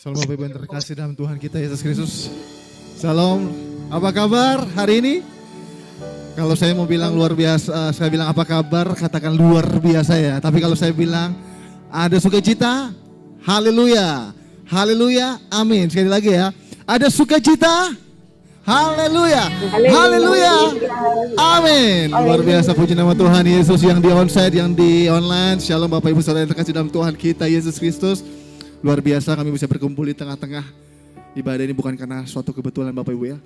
Salam Bapak Ibu yang terkasih dalam Tuhan kita Yesus Kristus. Salam, apa kabar hari ini? Kalau saya mau bilang luar biasa, saya bilang apa kabar, katakan luar biasa ya. Tapi kalau saya bilang ada sukacita, haleluya, haleluya, amin. Sekali lagi ya, ada sukacita, haleluya, haleluya, amin. Luar biasa, puji nama Tuhan Yesus yang di onsite, yang di online. Shalom Bapak Ibu Saudara yang terkasih dalam Tuhan kita Yesus Kristus. Luar biasa kami bisa berkumpul di tengah-tengah ibadah ini bukan karena suatu kebetulan Bapak Ibu ya.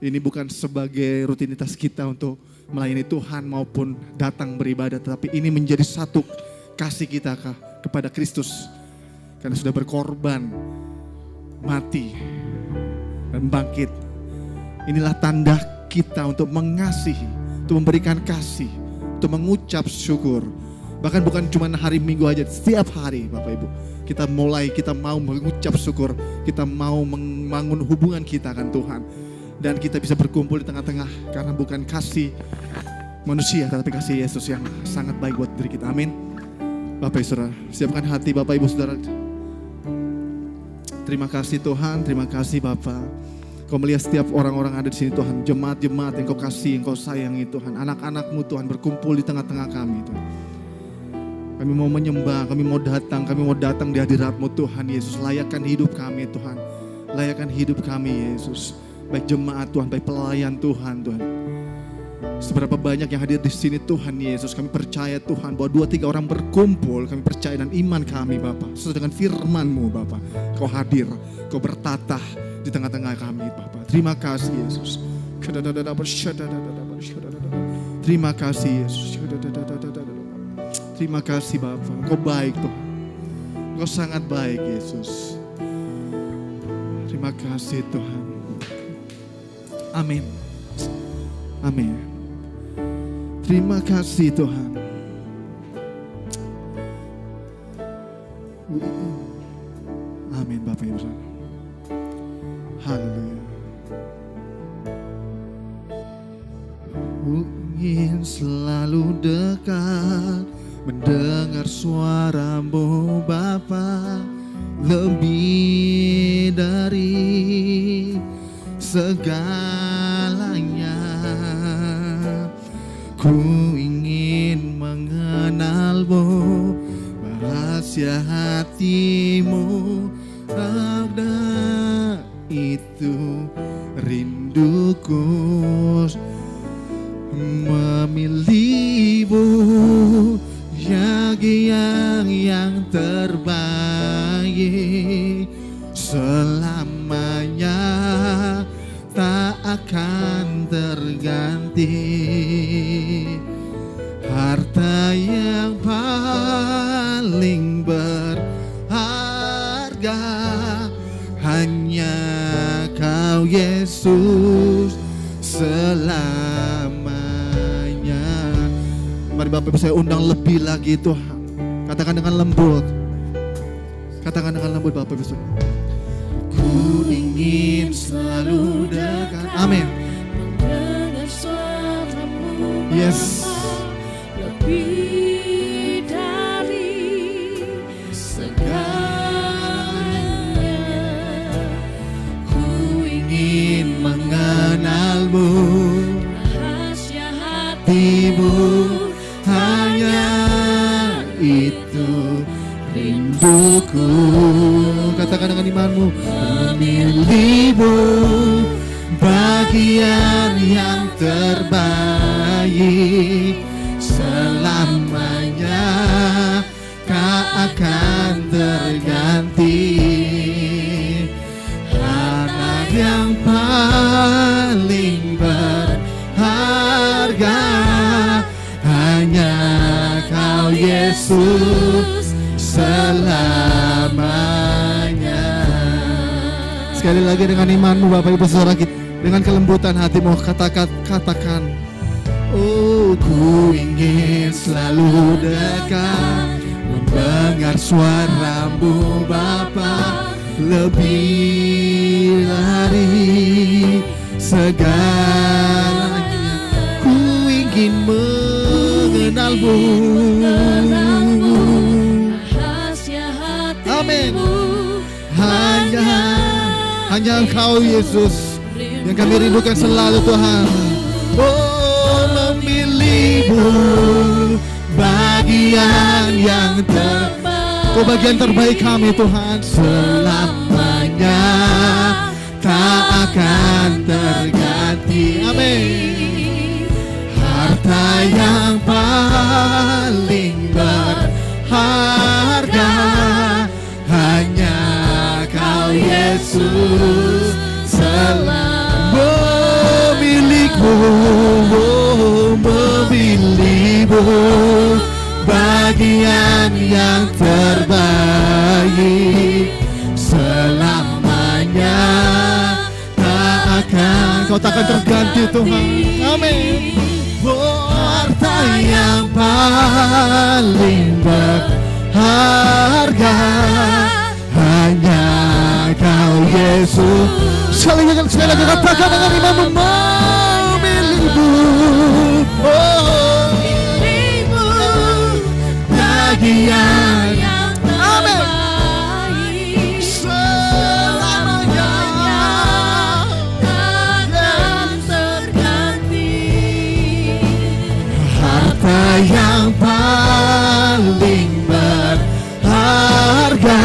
Ini bukan sebagai rutinitas kita untuk melayani Tuhan maupun datang beribadah. Tetapi ini menjadi satu kasih kita kepada Kristus. Karena sudah berkorban, mati, dan bangkit. Inilah tanda kita untuk mengasihi, untuk memberikan kasih, untuk mengucap syukur. Bahkan bukan cuma hari Minggu aja, setiap hari Bapak Ibu. Kita mau mengucap syukur, kita mau membangun hubungan kita dengan Tuhan. Dan kita bisa berkumpul di tengah-tengah karena bukan kasih manusia, tetapi kasih Yesus yang sangat baik buat diri kita. Amin. Bapak Ibu Saudara, siapkan hati Bapak Ibu Saudara. Terima kasih Tuhan, terima kasih Bapak. Kau melihat setiap orang-orang ada di sini Tuhan, jemaat-jemaat yang Kau kasih, yang Kau sayangi Tuhan. Anak-anak-Mu Tuhan berkumpul di tengah-tengah kami Tuhan. Kami mau menyembah, kami mau datang di hadirat-Mu Tuhan Yesus. Layakkan hidup kami Tuhan, layakkan hidup kami Yesus. Baik jemaat Tuhan, baik pelayan Tuhan Tuhan. Seberapa banyak yang hadir di sini Tuhan Yesus. Kami percaya Tuhan bahwa 2-3 orang berkumpul. Kami percaya dan iman kami Bapa. Sesuai dengan firman-Mu Bapa. Kau hadir, Kau bertatah di tengah-tengah kami Bapa. Terima kasih Yesus. Terima kasih Yesus. Terima kasih Bapa. Kau baik Tuhan. Kau sangat baik Yesus. Terima kasih Tuhan. Amin. Amin. Terima kasih Tuhan. Amin Bapak Ibu. Haleluya. Ku ingin selalu dekat, mendengar suara-Mu Bapa, lebih dari segalanya. Ku ingin mengenal-Mu, rahasia hati-Mu, ada itu rinduku, memilih-Mu yang terbaik, selamanya tak akan terganti. Harta yang paling berharga hanya Kau Yesus selamanya. Mari Bapak Ibu saya undang lebih lagi Tuhan. Katakan dengan lembut. Katakan dengan lembut Bapak Ibu. Ku ingin selalu dekat. Amin. Mendengar suara-Mu Yes. lebih dari segalanya. Ku ingin mengenal-Mu, Rahasia hati-Mu, hanya itu rinduku. Katakan dengan iman-Mu, memilih-Mu, bagian yang terbaik, selamanya tak akan terganti. Anak yang paling berharga hanya Kau Yesus selamanya. Sekali lagi dengan iman-Mu Bapak Ibu Saudara kita, dengan kelembutan hati-Mu katakan, oh ku ingin selalu dekat, mendengar suara-Mu Bapa, lebih dari segalanya. Ku ingin mengenal-Mu, rahasia hati-Mu. amin. Hanya Engkau Yesus yang kami rindukan selalu Tuhan. Oh, memilih-Mu bagian yang terbaik. Oh, bagian terbaik kami Tuhan. Selamanya tak akan terganti. Amin. Harta yang paling berharga hanya Kau Yesus. Memilih-Mu, memilih-Mu bagian yang terbaik. Selamanya tak akan, Kau takkan terganti Tuhan. Amin. Harta yang paling berharga hanya Kau Yesus. Sekali lagi katakan dengan iman, memilih-Mu, Memilih-Mu bagian yang terbaik. selamanya Takkan terganti. harta yang paling berharga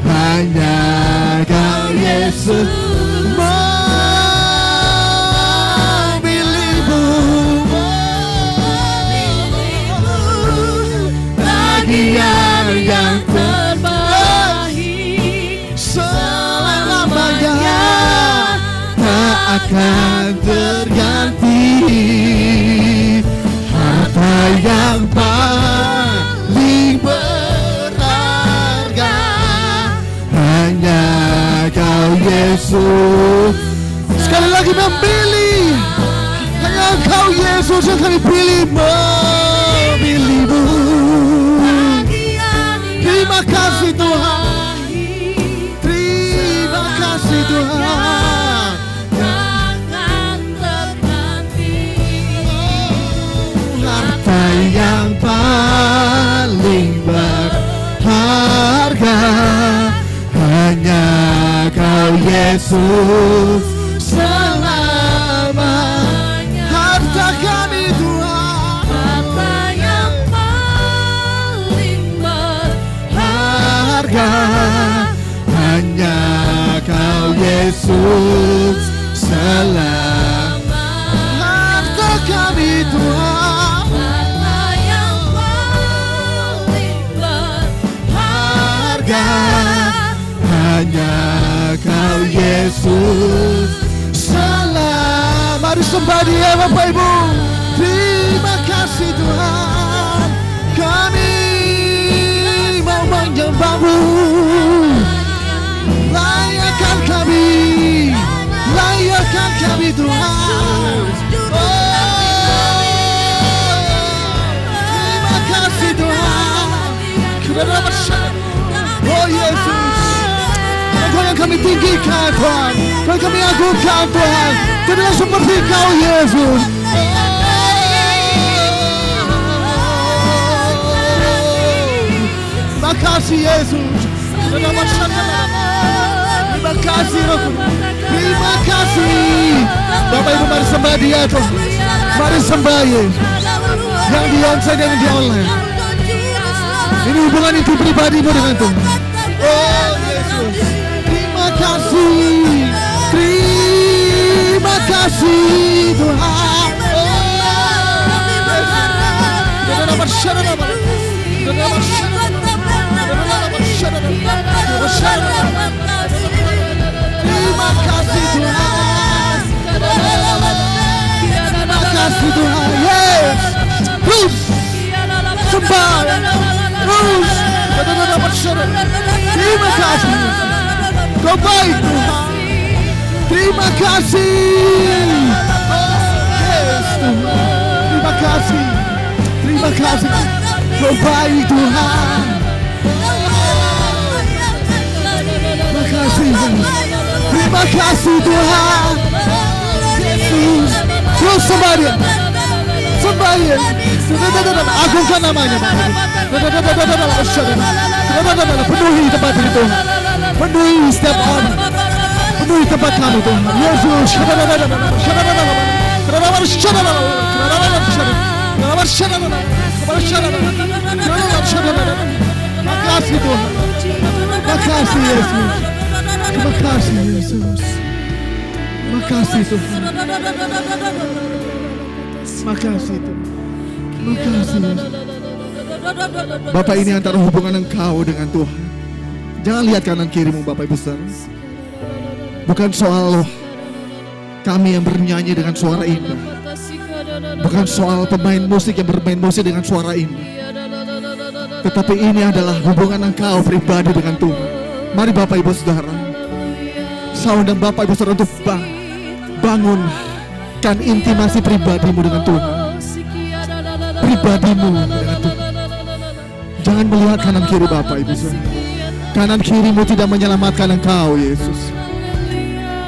hanya Kau Yesus. Memilih-Mu bagian yang Terbaik selamanya tak akan terganti. Harta yang paling berharga hanya Kau Yesus. Sekali lagi memilih, hanya Kau Yesus yang kami pilih. Memilih-Mu. Terima kasih Tuhan. Terima kasih Tuhan. takkan terganti. Harta yang paling berharga hanya Kau Yesus. Selamanya harta kami Tuhan. Harta yang paling Harga hanya Kau Yesus. Harta kami Tuhan. Harta yang paling Harga hanya Kau Yesus. Mari sembah Dia Bapak Ibu. Terima kasih Tuhan. Kami mau menyembah-Mu. Layakkan kami Tuhan. Terima kasih Tuhan. Oh Yesus, Engkau yang kami tinggikan Tuhan, Engkau yang kami agungkan Tuhan. Tidak seperti Kau Yesus. Terima kasih Yesus. Terima kasih Roh. Terima kasih. Bapak Ibu mari sembah Dia Tuhan. Mari sembah Yesus. Yang di onsite dan di online. Ini hubungan itu pribadimu dengan Tuhan. Oh Yesus. Terima kasih. Terima kasih Tuhan. Terima kasih Tuhan. Terima kasih Tuhan. Yes. Terus sembah. Terus. Terima kasih. Kau baik Tuhan. Terima kasih. Yes Tuhan. Terima kasih. Terima kasih. Kau baik Tuhan. Terima kasih. Terima kasih Tuhan. Yesus. Terus sembah Dia. Sembah Dia. Agungkan namanya. Penuhi tempat ini Tuhan. Penuhi setiap orang. Penuhi tempat kami Tuhan. Yesus. Makasih Tuhan. Makasih Yesus. Makasih Yesus. Makasih Tuhan. Makasih Tuhan. Makasih Yesus. Bapak, ini antara hubungan engkau dengan Tuhan. Jangan lihat kanan kirimu Bapak Ibu Saudara. Bukan soal kami yang bernyanyi dengan suara indah. Bukan soal pemain musik yang bermain musik dengan suara indah. Tetapi ini adalah hubungan engkau pribadi dengan Tuhan. Mari Bapak Ibu Saudara, saya undang Bapak Ibu Saudara untuk bangunkan intimasi pribadimu dengan Tuhan. Pribadimu dengan Tuhan. Jangan melihat kanan kiri Bapak Ibu Saudara. Kanan kirimu tidak menyelamatkan engkau Yesus.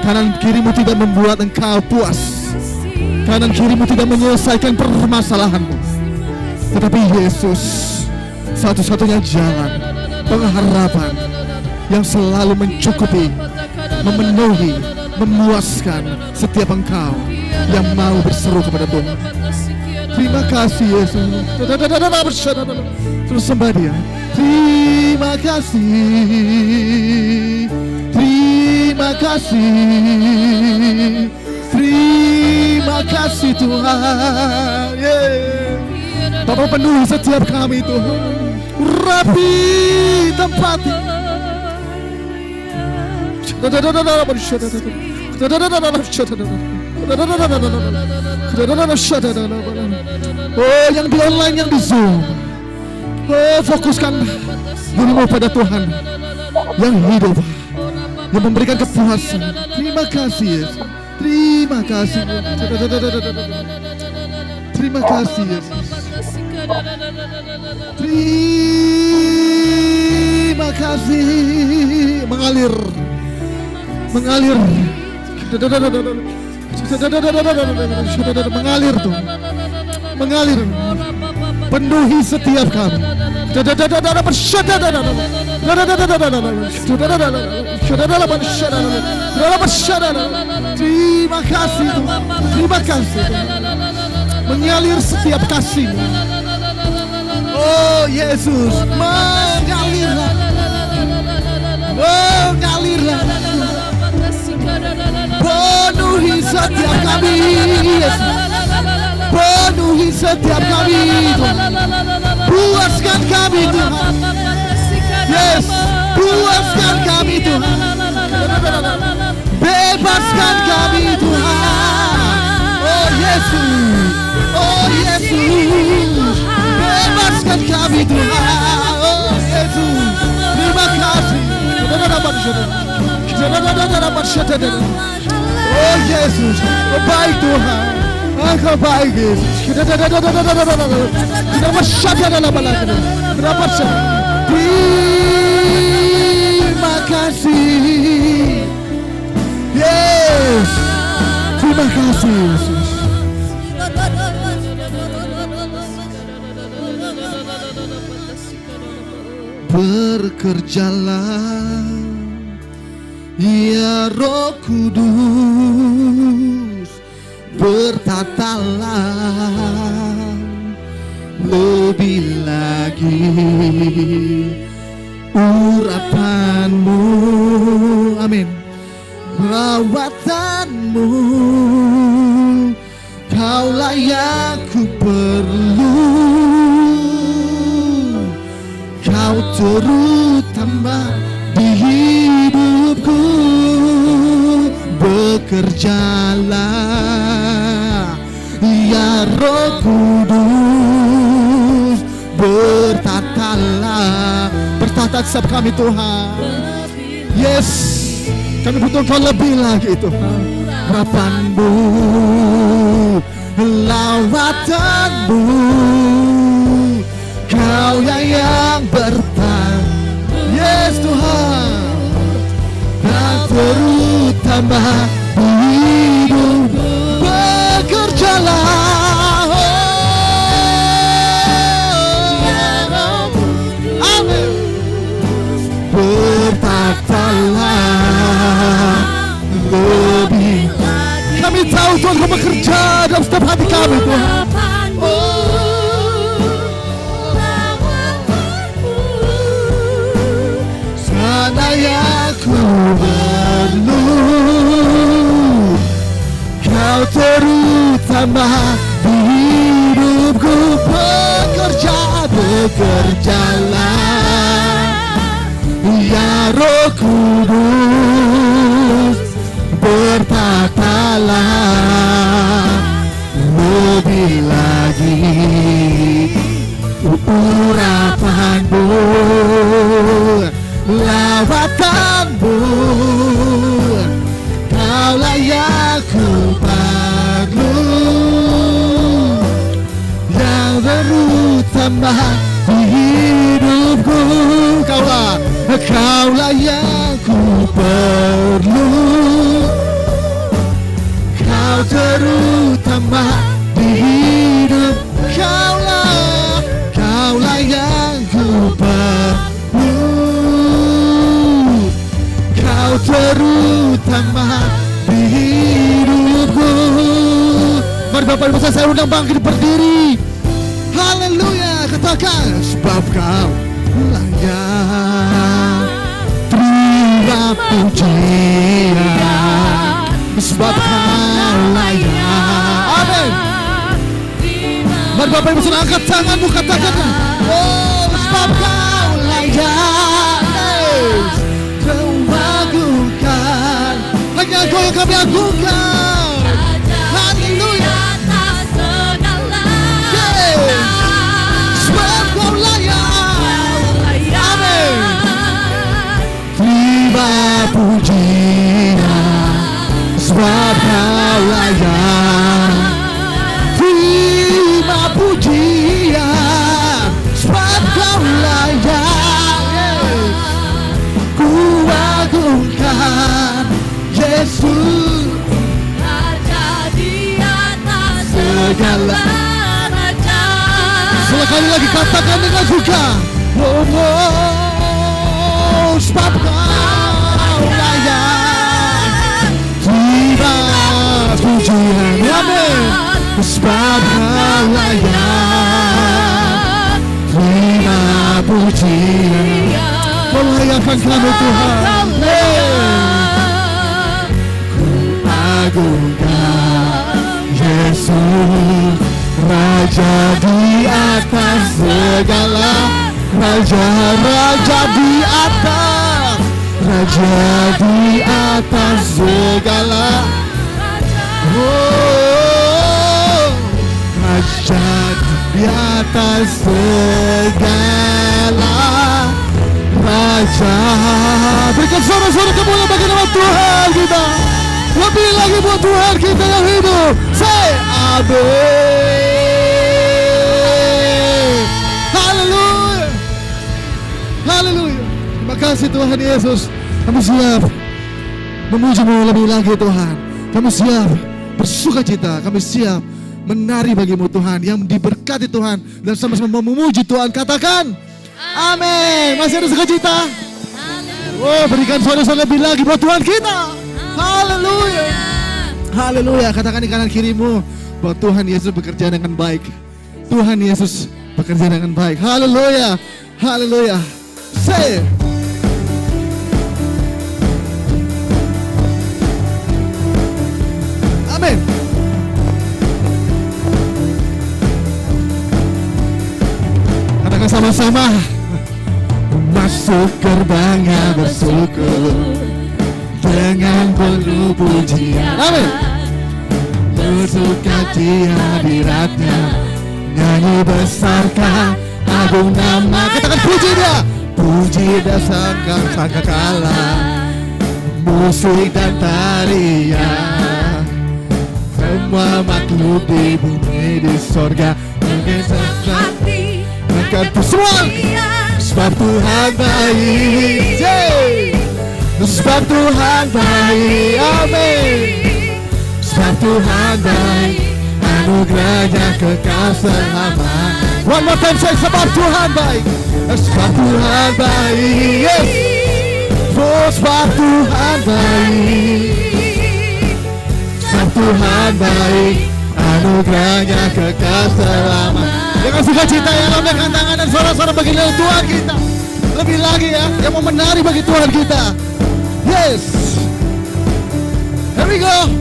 Kanan kirimu tidak membuat engkau puas. Kanan kirimu tidak menyelesaikan permasalahanmu. Tetapi Yesus satu-satunya jalan pengharapan yang selalu mencukupi, memenuhi, memuaskan setiap engkau yang mau berseru kepada Tuhan. Terima kasih Yesus. Terus sembah Dia. Terima kasih. Terima kasih. Terima kasih Tuhan. Bapa, penuhi setiap kami Tuhan. Rapi tempat. Oh, yang di online, yang di Zoom. Oh, fokuskan dirimu pada Tuhan yang hidup, yang memberikan kepuasan. Terima kasih Yesus. Terima kasih. Terima kasih Yesus. Terima kasih. Mengalir. Mengalir. Mengalir tuh. Mengalir. Penuhi setiap kami. Terima kasih Tuhan. Terima kasih Tuhan. Mengalir setiap kasih-Mu. Oh Yesus, mengalirlah. Mengalirlah. Penuhi setiap kami Yesus. Penuhi setiap kami Tuhan. Puaskan kami Tuhan. Yes, puaskan kami Tuhan. Bebaskan kami Tuhan. Oh Yesus. Oh Yesus. Bebaskan kami Tuhan. Oh Yesus. Terima kasih. Oh Yesus. Oh baik Tuhan. Engkau baik Yesus. Kita bersyukur dalam balak. Berapa terima kasih. Yes. Terima kasih Yesus. Bekerjalah ya Roh Kudus, bertatalah lebih lagi urapanmu, amin, perawatanmu, kaulah yang ku perlu, kau terutama di hidupku. Bekerjalah ya Roh Kudus, bertatalah, bertata setiap kami Tuhan. Yes, kami butuh Kau lebih lagi Tuhan. Harapanmu, lawatanmu, Kau yang bertahan. Yes Tuhan, dan terutama hidup. Bekerjalah, amin, bertatalah kami Tuhan. Seandainya ku perlu Kau terutama di hidupku. Bekerjalah ya Roh Kudus, bertatalah lebih lagi urapanmu, lawatanmu. Kaulah yang ku perlu, yang terutama di hidupku. Kaulah yang ku perlu, Kau terutama di hidup. Kaulah yang ku perlu, Kau terutama di hidupku. Mari Bapak Ibu saya undang bangkit berdiri. Haleluya, katakan sebab Kau layak terima pujian, sebab Kau layak. Amin. Mari Bapak Ibu saudara angkat tanganmu, katakan, oh sebab Kau layak, Kau agungkan, hanya Kau yang kami agungkan. Haleluya. Sebab Kau layak. Amin. Terima pujian, sebab Kau layak. Terima pujian, sebab Kau layak. Ku agungkan Yesus, Raja di atas segala raja. Sekali lagi katakan dengan suka. Oh, oh, sebab Kau layak. Terima pujian, amin. Sebab Kau layak. Terima pujian, melayakkan kami Tuhan. Ku agungkan Yesus, Raja di atas segala raja-raja di atas, Raja di atas segala. Oh, Raja di atas segala raja. Berikan suara-suara kemuliaan bagi nama Tuhan kita. Lebih lagi buat Tuhan kita yang hidup. Say amin. Haleluya. Haleluya. Terima kasih Tuhan Yesus. Kami siap memuji-Mu lebih lagi Tuhan. Kami siap bersukacita. Kami siap menari bagimu Tuhan, yang diberkati Tuhan, dan sama-sama memuji Tuhan. Katakan amin. Masih ada sukacita? Oh, berikan suara-suara lebih lagi buat Tuhan kita. Haleluya. Haleluya. Katakan di kanan kirimu bahwa Tuhan Yesus bekerja dengan baik. Tuhan Yesus bekerja dengan baik. Haleluya. Haleluya. Say amin. Katakan sama-sama. Masuk gerbangnya bersyukur dengan penuh pujian. Amin. Bersuka di hadiratnya, nyanyi besarkan agung nama. Katakan puji Dia. Puji dan sangkakala, musik dan tarian, semua makhluk di bumi di sorga mengesahkan semua. Sebab Tuhan baik, sebab Tuhan baik, amin. Sebab Tuhan baik, anugerahnya kekal selamanya. One more time say, sebab Tuhan baik, sebab Tuhan baik, yes. Oh, sebab Tuhan baik, sebab Tuhan baik, anugerahnya kekal selamanya. Dengan sukacita yang lambaikan tangan dan suara-suara bagi Tuhan kita. Lebih lagi ya, yang mau menari bagi Tuhan kita. Yes. Here we go.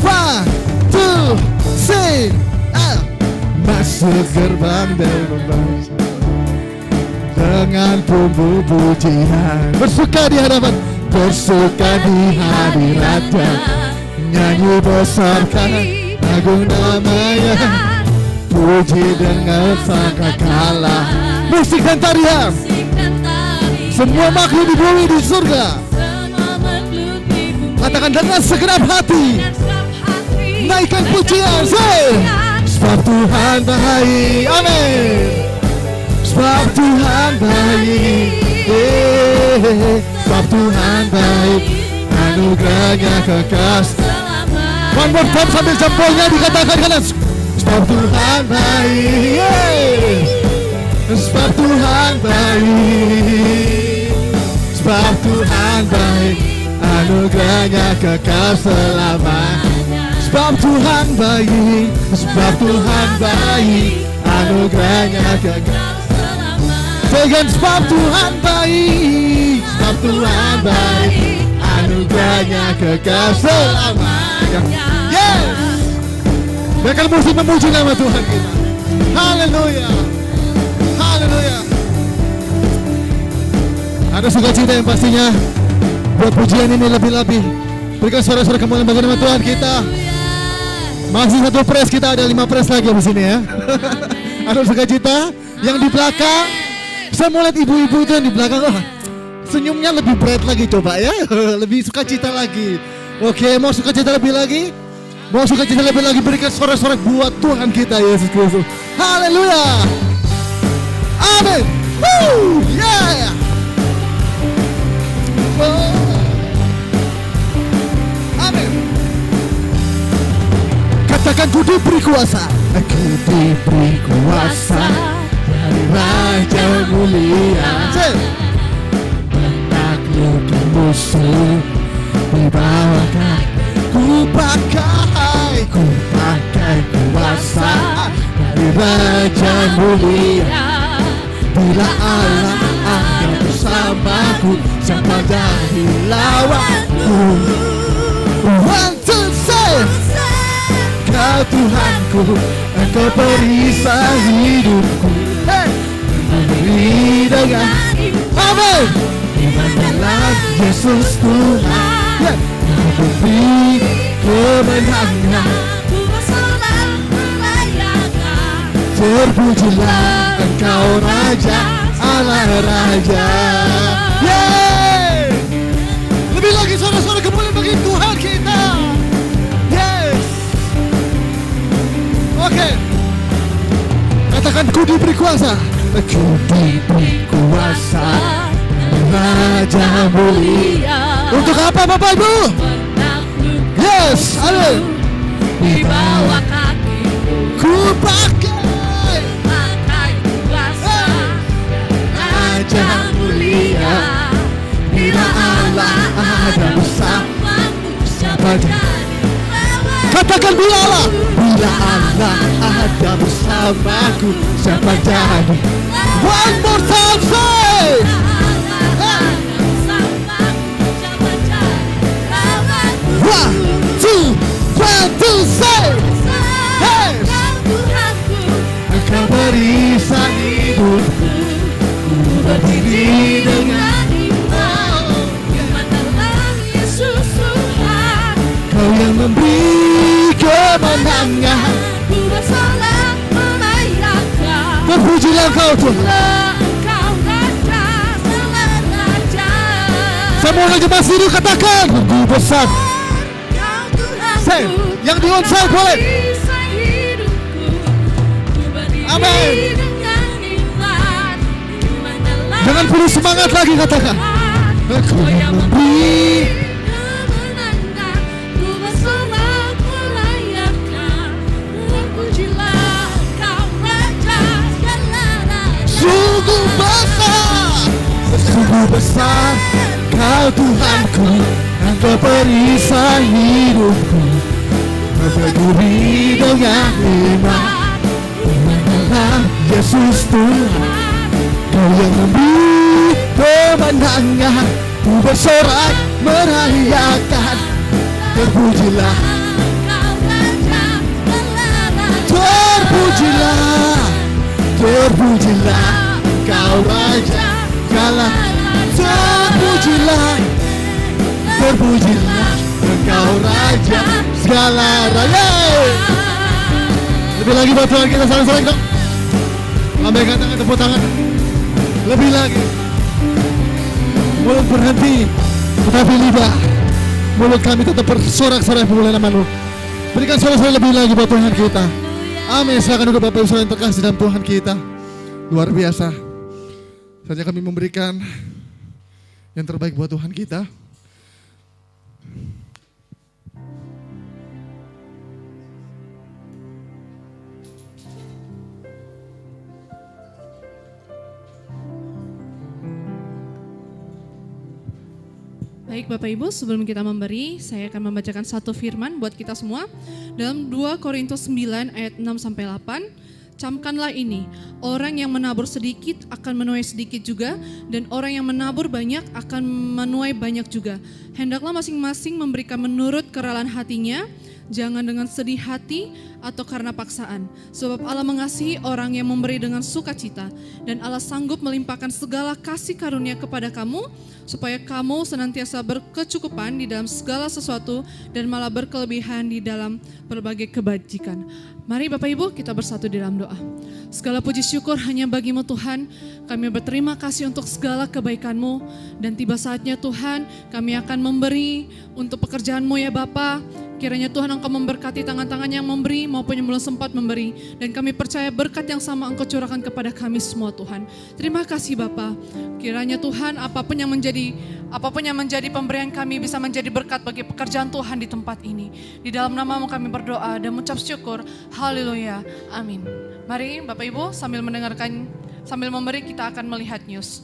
1, 2, 3. Masuk gerbang bebas dengan bumbu pujian, bersuka di hadapan, bersuka di hadiratnya, nyanyi besarkan agung namanya, puji dengan sangkakala, musik dan tarian, semua makhluk di bumi di surga, katakan dengan segenap hati, naikkan pujian, sebab Tuhan baik, amin. Sebab Tuhan baik, sebab Tuhan baik, anugerahnya kekal. One more time sambil jempolnya dikatakan kanan. Sebab Tuhan baik, sebab Tuhan baik, sebab Tuhan baik, anugerahnya kekal selamanya. Sebab Tuhan baik, sebab Tuhan baik, anugerahnya kekal. Dengan sebab Tuhan baik, sebab Tuhan baik, anugerahnya kekal selamanya. Yes. Biarkan musik memuji nama Tuhan kita. Haleluya, haleluya. Ada sukacita yang pastinya buat pujian ini lebih-lebih. Berikan suara-suara kemuliaan bagi nama Tuhan kita. Masih satu press, kita ada 5 press lagi di sini ya. Ada sukacita yang di belakang. Saya mau lihat ibu-ibu itu yang di belakang, senyumnya lebih bright lagi, coba ya. Lebih sukacita lagi. Oke, mau sukacita lebih lagi? Mau sukacita lebih lagi, berikan sorak-sorak buat Tuhan kita Yesus Kristus. Haleluya. Amin. Woo, yeah. Amin. Katakan, ku diberi kuasa. Aku diberi kuasa dari Raja mulia, menaklukkan musuh di bawah kaki. Ku pakai kuasa dari Raja mulia. Bila Allah ada bersamaku, siapa jadi lawanku? One, two, say, Kau Tuhanku, Engkau perisai hidupku. Memberi dengan amin. Dimanalah Yesus Tuhan, memberi kemenangan. Terpujilah Engkau Raja, Allah Raja. Yeay. Lebih lagi suara-suara kemuliaan bagi Tuhan kita. Yes. Oke. Katakan, ku diberi kuasa. Ku diberi kuasa Raja mulia. Untuk apa Bapak Ibu? Yes, amin. Di bawah kaki ku pakai kuasa Raja mulia. Bila Allah ada bersamaku, siapa jadi lawanku? Katakan, bila Allah ada bersamaku, siapa jadi? One more time, say. One, two, say. Hey. Engkau perisai hidupku, ku berdiri dengan Yesus Tuhan. Kau yang memberi kemenangan. Ku bersorak merayakan. Terpujilah Engkau Tuhan. Engkau Raja, segala raja. Semua orang jemaat sini katakan, ku besar. Kau Tuhanku, Say, yang di onside boleh. perisai hidupku. Ku berdiri Amin. dengan iman. Dimanalah Jangan penuh semangat lagi, katakan. Kau yang memberi kemenangan. Ku bersorak merayakan. Terpujilah Engkau Raja, segala raja. sungguh besar, Kau Tuhanku, Engkau perisai hidupku. berdiri dengan iman. Imanlah Yesus Tuhan, Kau yang memberi kemenangan. Ku bersorak merayakan, terpujilah, terpujilah, terpujilah Kau Raja segala. Terpujilah, terpujilah Engkau Raja segala raya. Lebih lagi buat Tuhan kita saling-saling dong. Lambaikan tangan, tepuk tangan. Lebih lagi. Mulut berhenti, tetapi lidah, mulut kami tetap bersorak-sorai pemulihan nama-Mu. Berikan sorak-sorai lebih lagi buat Tuhan kita. Amin. Silakan duduk Bapak Ibu Saudara yang terkasih dalam Tuhan kita. Luar biasa. Saatnya kami memberikan yang terbaik buat Tuhan kita. Baik Bapak Ibu, sebelum kita memberi, saya akan membacakan satu firman buat kita semua. Dalam 2 Korintus 9 ayat 6-8, camkanlah ini, orang yang menabur sedikit akan menuai sedikit juga, dan orang yang menabur banyak akan menuai banyak juga. Hendaklah masing-masing memberikan menurut kerelaan hatinya, jangan dengan sedih hati atau karena paksaan. Sebab Allah mengasihi orang yang memberi dengan sukacita, dan Allah sanggup melimpahkan segala kasih karunia kepada kamu, supaya kamu senantiasa berkecukupan di dalam segala sesuatu dan malah berkelebihan di dalam berbagai kebajikan. Mari Bapak Ibu kita bersatu di dalam doa. Segala puji syukur hanya bagi-Mu Tuhan. Kami berterima kasih untuk segala kebaikan-Mu. Dan tiba saatnya Tuhan kami akan memberi untuk pekerjaan-Mu ya Bapa. Kiranya Tuhan Engkau memberkati tangan-tangan yang memberi maupun yang belum sempat memberi. Dan kami percaya berkat yang sama Engkau curahkan kepada kami semua Tuhan. Terima kasih Bapa. Kiranya Tuhan apapun yang menjadi pemberian kami bisa menjadi berkat bagi pekerjaan Tuhan di tempat ini. Di dalam nama-Mu kami berdoa dan mengucap syukur. Haleluya. Amin. Mari Bapak Ibu sambil memberi kita akan melihat news.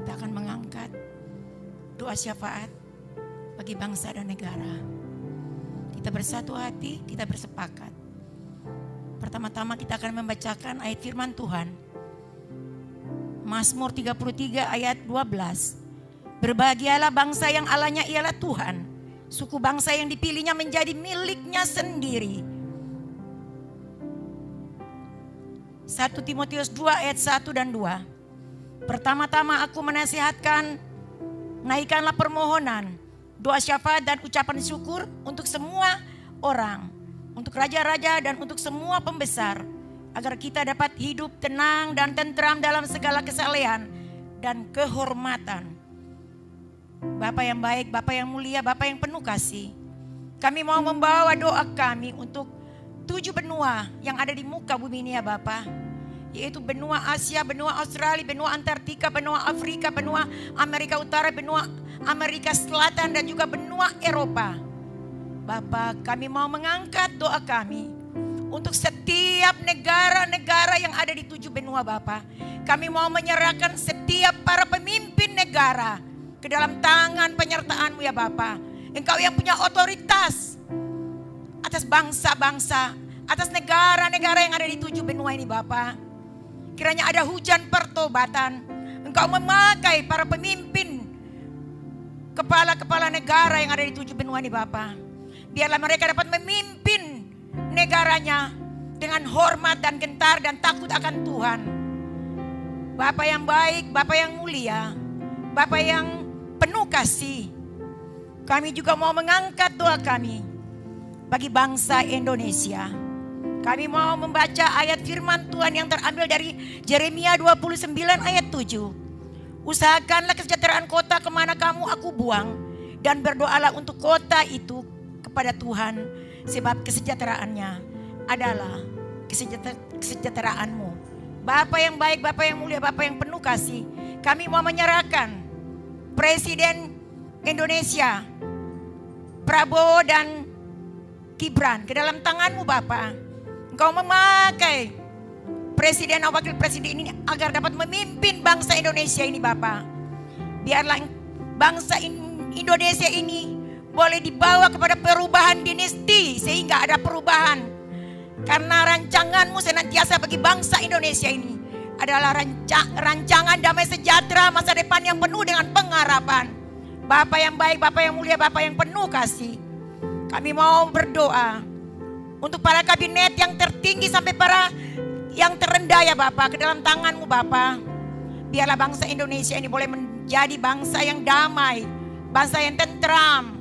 kita akan mengangkat doa syafaat bagi bangsa dan negara. Kita bersatu hati, kita bersepakat. Pertama-tama kita akan membacakan ayat firman Tuhan. Mazmur 33 ayat 12. Berbahagialah bangsa yang Allahnya ialah Tuhan, suku bangsa yang dipilihnya menjadi miliknya sendiri. 1 Timotius 2 ayat 1 dan 2. Pertama-tama aku menasihatkan, naikkanlah permohonan, doa syafaat dan ucapan syukur untuk semua orang, untuk raja-raja dan untuk semua pembesar, agar kita dapat hidup tenang dan tentram dalam segala kesalehan dan kehormatan. Bapak yang baik, Bapak yang mulia, Bapak yang penuh kasih, kami mau membawa doa kami untuk 7 benua yang ada di muka bumi ini ya Bapak, yaitu benua Asia, benua Australia, benua Antartika, benua Afrika, benua Amerika Utara, benua Amerika Selatan dan juga benua Eropa. Bapak, kami mau mengangkat doa kami untuk setiap negara-negara yang ada di 7 benua Bapak. Kami mau menyerahkan setiap para pemimpin negara ke dalam tangan penyertaan-Mu ya Bapa. Engkau yang punya otoritas atas bangsa-bangsa, atas negara-negara yang ada di 7 benua ini Bapa. Kiranya ada hujan pertobatan. Engkau memakai para pemimpin, kepala-kepala negara yang ada di 7 benua ini Bapa. Biarlah mereka dapat memimpin negaranya dengan hormat dan gentar dan takut akan Tuhan. Bapa yang baik, Bapa yang mulia, Bapa yang penuh kasih, kami juga mau mengangkat doa kami bagi bangsa Indonesia. Kami mau membaca ayat firman Tuhan yang terambil dari Yeremia 29 ayat 7. Usahakanlah kesejahteraan kota kemana kamu aku buang, dan berdoalah untuk kota itu kepada Tuhan, sebab kesejahteraannya adalah kesejahteraanmu. Bapa yang baik, Bapa yang mulia, Bapa yang penuh kasih, kami mau menyerahkan Presiden Indonesia Prabowo dan Gibran ke dalam tangan-Mu Bapa. Engkau memakai Presiden dan Wakil Presiden ini agar dapat memimpin bangsa Indonesia ini Bapa. Biarlah bangsa Indonesia ini boleh dibawa kepada perubahan dinasti, sehingga ada perubahan. Karena rancangan-Mu senantiasa bagi bangsa Indonesia ini adalah rancangan damai sejahtera, masa depan yang penuh dengan pengharapan. Bapa yang baik, Bapa yang mulia, Bapa yang penuh kasih, kami mau berdoa untuk para kabinet yang tertinggi sampai para yang terendah ya Bapa, ke dalam tangan-Mu Bapa. Biarlah bangsa Indonesia ini boleh menjadi bangsa yang damai, bangsa yang tentram.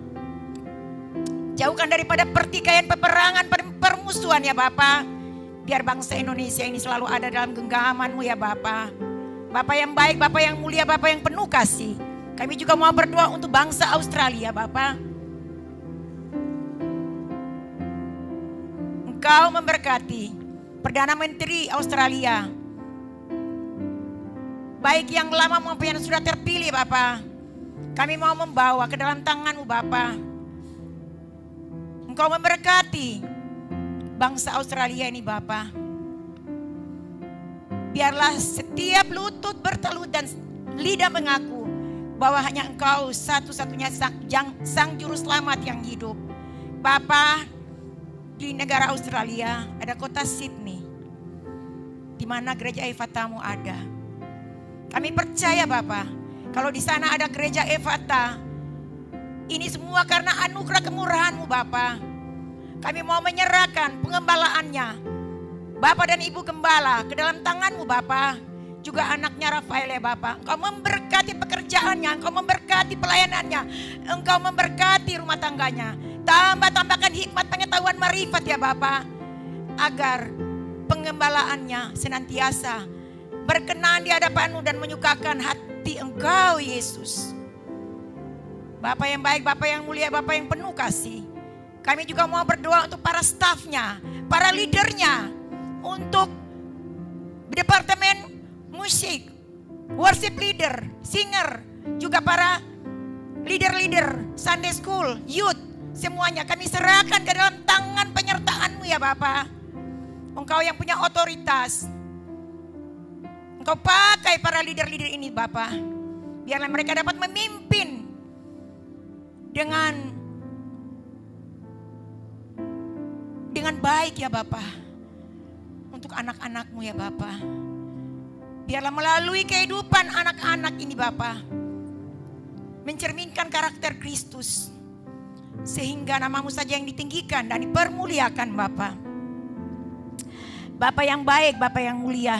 Jauhkan daripada pertikaian, peperangan, permusuhan ya Bapa. Biar bangsa Indonesia ini selalu ada dalam genggaman-Mu ya Bapa. Bapa yang baik, Bapa yang mulia, Bapa yang penuh kasih, kami juga mau berdoa untuk bangsa Australia Bapa. Engkau memberkati Perdana Menteri Australia, baik yang lama maupun yang sudah terpilih Bapa. Kami mau membawa ke dalam tangan-Mu Bapa. Engkau memberkati bangsa Australia ini Bapa. Biarlah setiap lutut bertelut dan lidah mengaku bahwa hanya Engkau satu-satunya sang juru selamat yang hidup. Bapa, di negara Australia ada kota Sydney, di mana gereja Ephata-Mu ada. Kami percaya Bapa, kalau di sana ada gereja Ephata, ini semua karena anugerah kemurahan-Mu Bapa. Kami mau menyerahkan pengembalaannya, Bapak dan Ibu Gembala, ke dalam tangan-Mu Bapa. Juga anaknya Rafael ya Bapa. Engkau memberkati pekerjaannya, Engkau memberkati pelayanannya, Engkau memberkati rumah tangganya. Tambahkan hikmat, pengetahuan, marifat ya Bapa, agar pengembalaannya senantiasa berkenan di hadapan-Mu dan menyukakan hati Engkau Yesus. Bapa yang baik, Bapa yang mulia, Bapa yang penuh kasih, kami juga mau berdoa untuk para stafnya, para leadernya, untuk departemen musik, worship leader, singer, juga para leader-leader Sunday school, youth, semuanya kami serahkan ke dalam tangan penyertaan-Mu ya Bapa. Engkau yang punya otoritas, Engkau pakai para leader-leader ini Bapa. Biarlah mereka dapat memimpin dengan baik ya Bapa. Untuk anak-anak-Mu ya Bapa. Biarlah melalui kehidupan anak-anak ini Bapa, mencerminkan karakter Kristus. Sehingga nama-Mu saja yang ditinggikan dan dipermuliakan Bapa. Bapa yang baik, Bapa yang mulia.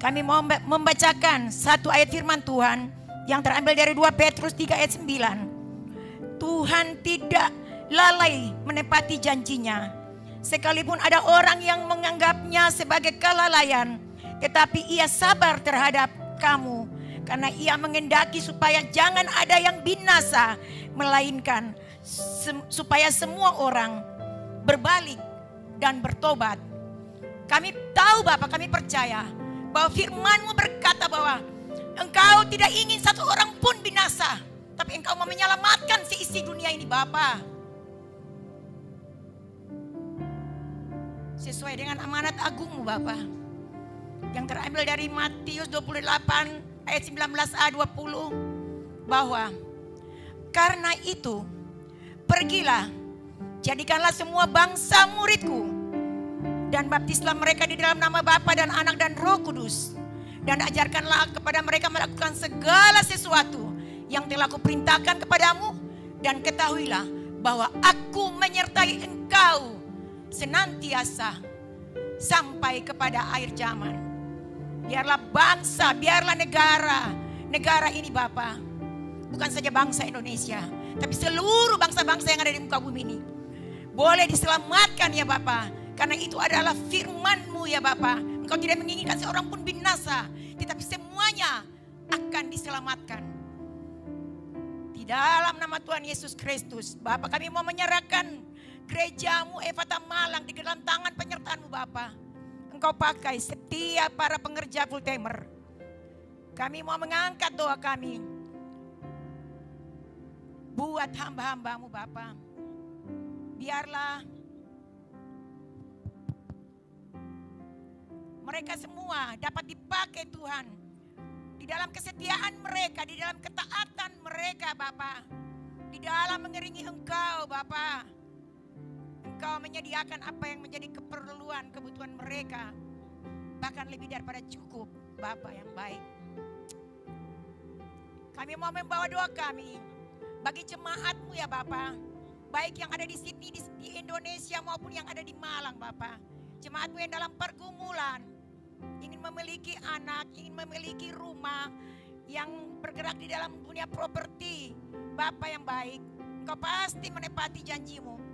Kami mau membacakan satu ayat firman Tuhan yang terambil dari 2 Petrus 3 ayat 9. Tuhan tidak lalai menepati janjinya. Sekalipun ada orang yang menganggapnya sebagai kelalaian, tetapi ia sabar terhadap kamu. Karena ia mengendaki supaya jangan ada yang binasa, melainkan supaya semua orang berbalik dan bertobat. Kami tahu Bapak, kami percaya bahwa firman-Mu berkata bahwa Engkau tidak ingin satu orang pun binasa, tapi Engkau mau menyelamatkan seisi dunia ini Bapa. Sesuai dengan amanat agung-Mu Bapa, yang terambil dari Matius 28 ayat 19a 20, bahwa karena itu pergilah, jadikanlah semua bangsa muridku, dan baptislah mereka di dalam nama Bapa dan Anak dan Roh Kudus, dan ajarkanlah kepada mereka melakukan segala sesuatu yang telah kuperintahkan kepadamu, dan ketahuilah bahwa aku menyertai engkau senantiasa sampai kepada akhir zaman. Biarlah bangsa, biarlah negara ini Bapa, bukan saja bangsa Indonesia, tapi seluruh bangsa-bangsa yang ada di muka bumi ini boleh diselamatkan ya Bapa. Karena itu adalah firman-Mu ya Bapa. Engkau tidak menginginkan seorang pun binasa, tetapi semuanya akan diselamatkan. Di dalam nama Tuhan Yesus Kristus, Bapa, kami mau menyerahkan gereja-Mu Efata Malang di dalam tangan penyertaan-Mu Bapa. Engkau pakai setiap para pengerja full timer. Kami mau mengangkat doa kami buat hamba-hamba-Mu Bapa. Biarlah mereka semua dapat dipakai Tuhan di dalam kesetiaan mereka, di dalam ketaatan mereka Bapa, di dalam mengiringi Engkau Bapa. Engkau menyediakan apa yang menjadi keperluan, kebutuhan mereka, bahkan lebih daripada cukup Bapa yang baik. Kami mau membawa doa kami bagi jemaat-Mu ya Bapa, baik yang ada di Sydney, di Indonesia maupun yang ada di Malang Bapa. Jemaat-Mu yang dalam pergumulan, ingin memiliki anak, ingin memiliki rumah, yang bergerak di dalam dunia properti. Bapa yang baik, Engkau pasti menepati janji-Mu.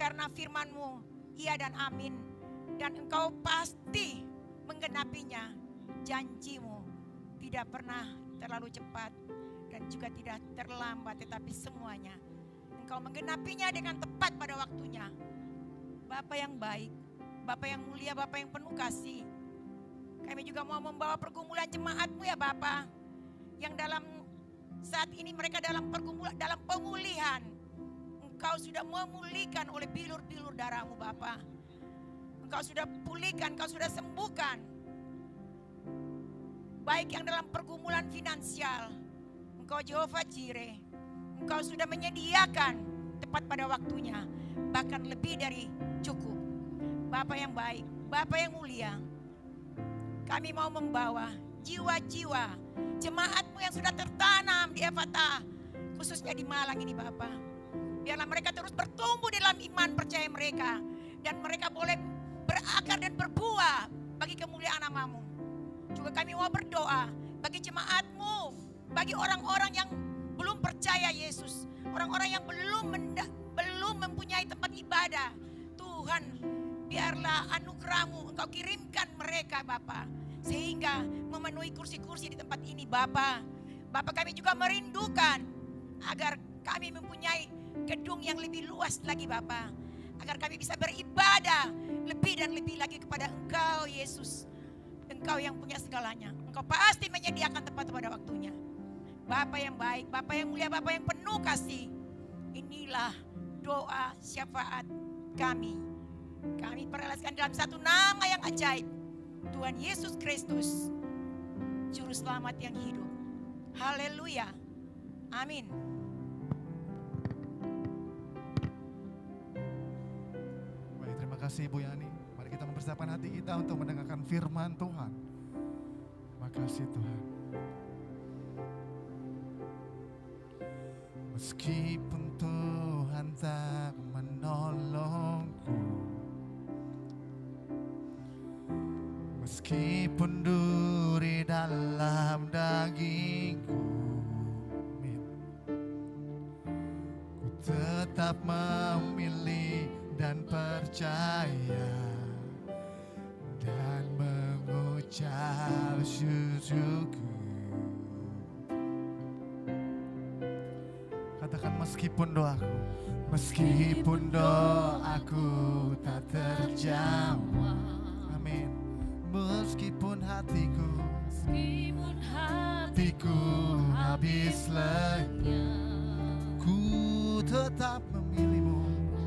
Karena firman-Mu iya dan amin, dan Engkau pasti menggenapinya. Janji-Mu tidak pernah terlalu cepat dan juga tidak terlambat, tetapi semuanya Engkau menggenapinya dengan tepat pada waktunya. Bapa yang baik, Bapa yang mulia, Bapa yang penuh kasih, kami juga mau membawa pergumulan jemaat-Mu ya Bapa, yang dalam saat ini mereka dalam pergumulan, dalam pemulihan. Engkau sudah memulihkan oleh bilur-bilur darah-Mu Bapa. Engkau sudah pulihkan, Engkau sudah sembuhkan. Baik yang dalam pergumulan finansial, Engkau Jehovah Jireh, Engkau sudah menyediakan tepat pada waktunya, bahkan lebih dari cukup. Bapa yang baik, Bapa yang mulia, kami mau membawa jiwa-jiwa jemaat-Mu yang sudah tertanam di Efata, khususnya di Malang ini Bapa. Biarlah mereka terus bertumbuh dalam iman percaya mereka, dan mereka boleh berakar dan berbuah bagi kemuliaan nama-Mu. Juga kami mau berdoa bagi jemaat-Mu, bagi orang-orang yang belum percaya Yesus, orang-orang yang belum mempunyai tempat ibadah. Tuhan, biarlah anugerah-Mu Engkau kirimkan mereka Bapa, sehingga memenuhi kursi-kursi di tempat ini Bapa. Bapa, kami juga merindukan agar kami mempunyai gedung yang lebih luas lagi Bapa, agar kami bisa beribadah lebih dan lebih lagi kepada Engkau Yesus. Engkau yang punya segalanya, Engkau pasti menyediakan tepat pada waktunya. Bapa yang baik, Bapa yang mulia, Bapa yang penuh kasih, inilah doa syafaat kami. Kami perlaskan dalam satu nama yang ajaib, Tuhan Yesus Kristus, Juru Selamat yang hidup. Haleluya. Amin. Baik, terima kasih Ibu Yani. Mari kita mempersiapkan hati kita untuk mendengarkan firman Tuhan. Terima kasih Tuhan. Meskipun Tuhan tak menolongku, meskipun duri dalam dagingku, ku tetap memilih dan percaya dan mengucap syukur. Katakan meskipun doaku tak terjawab. Amin. Meskipun hatiku habis lenyap, ku tetap memilihmu,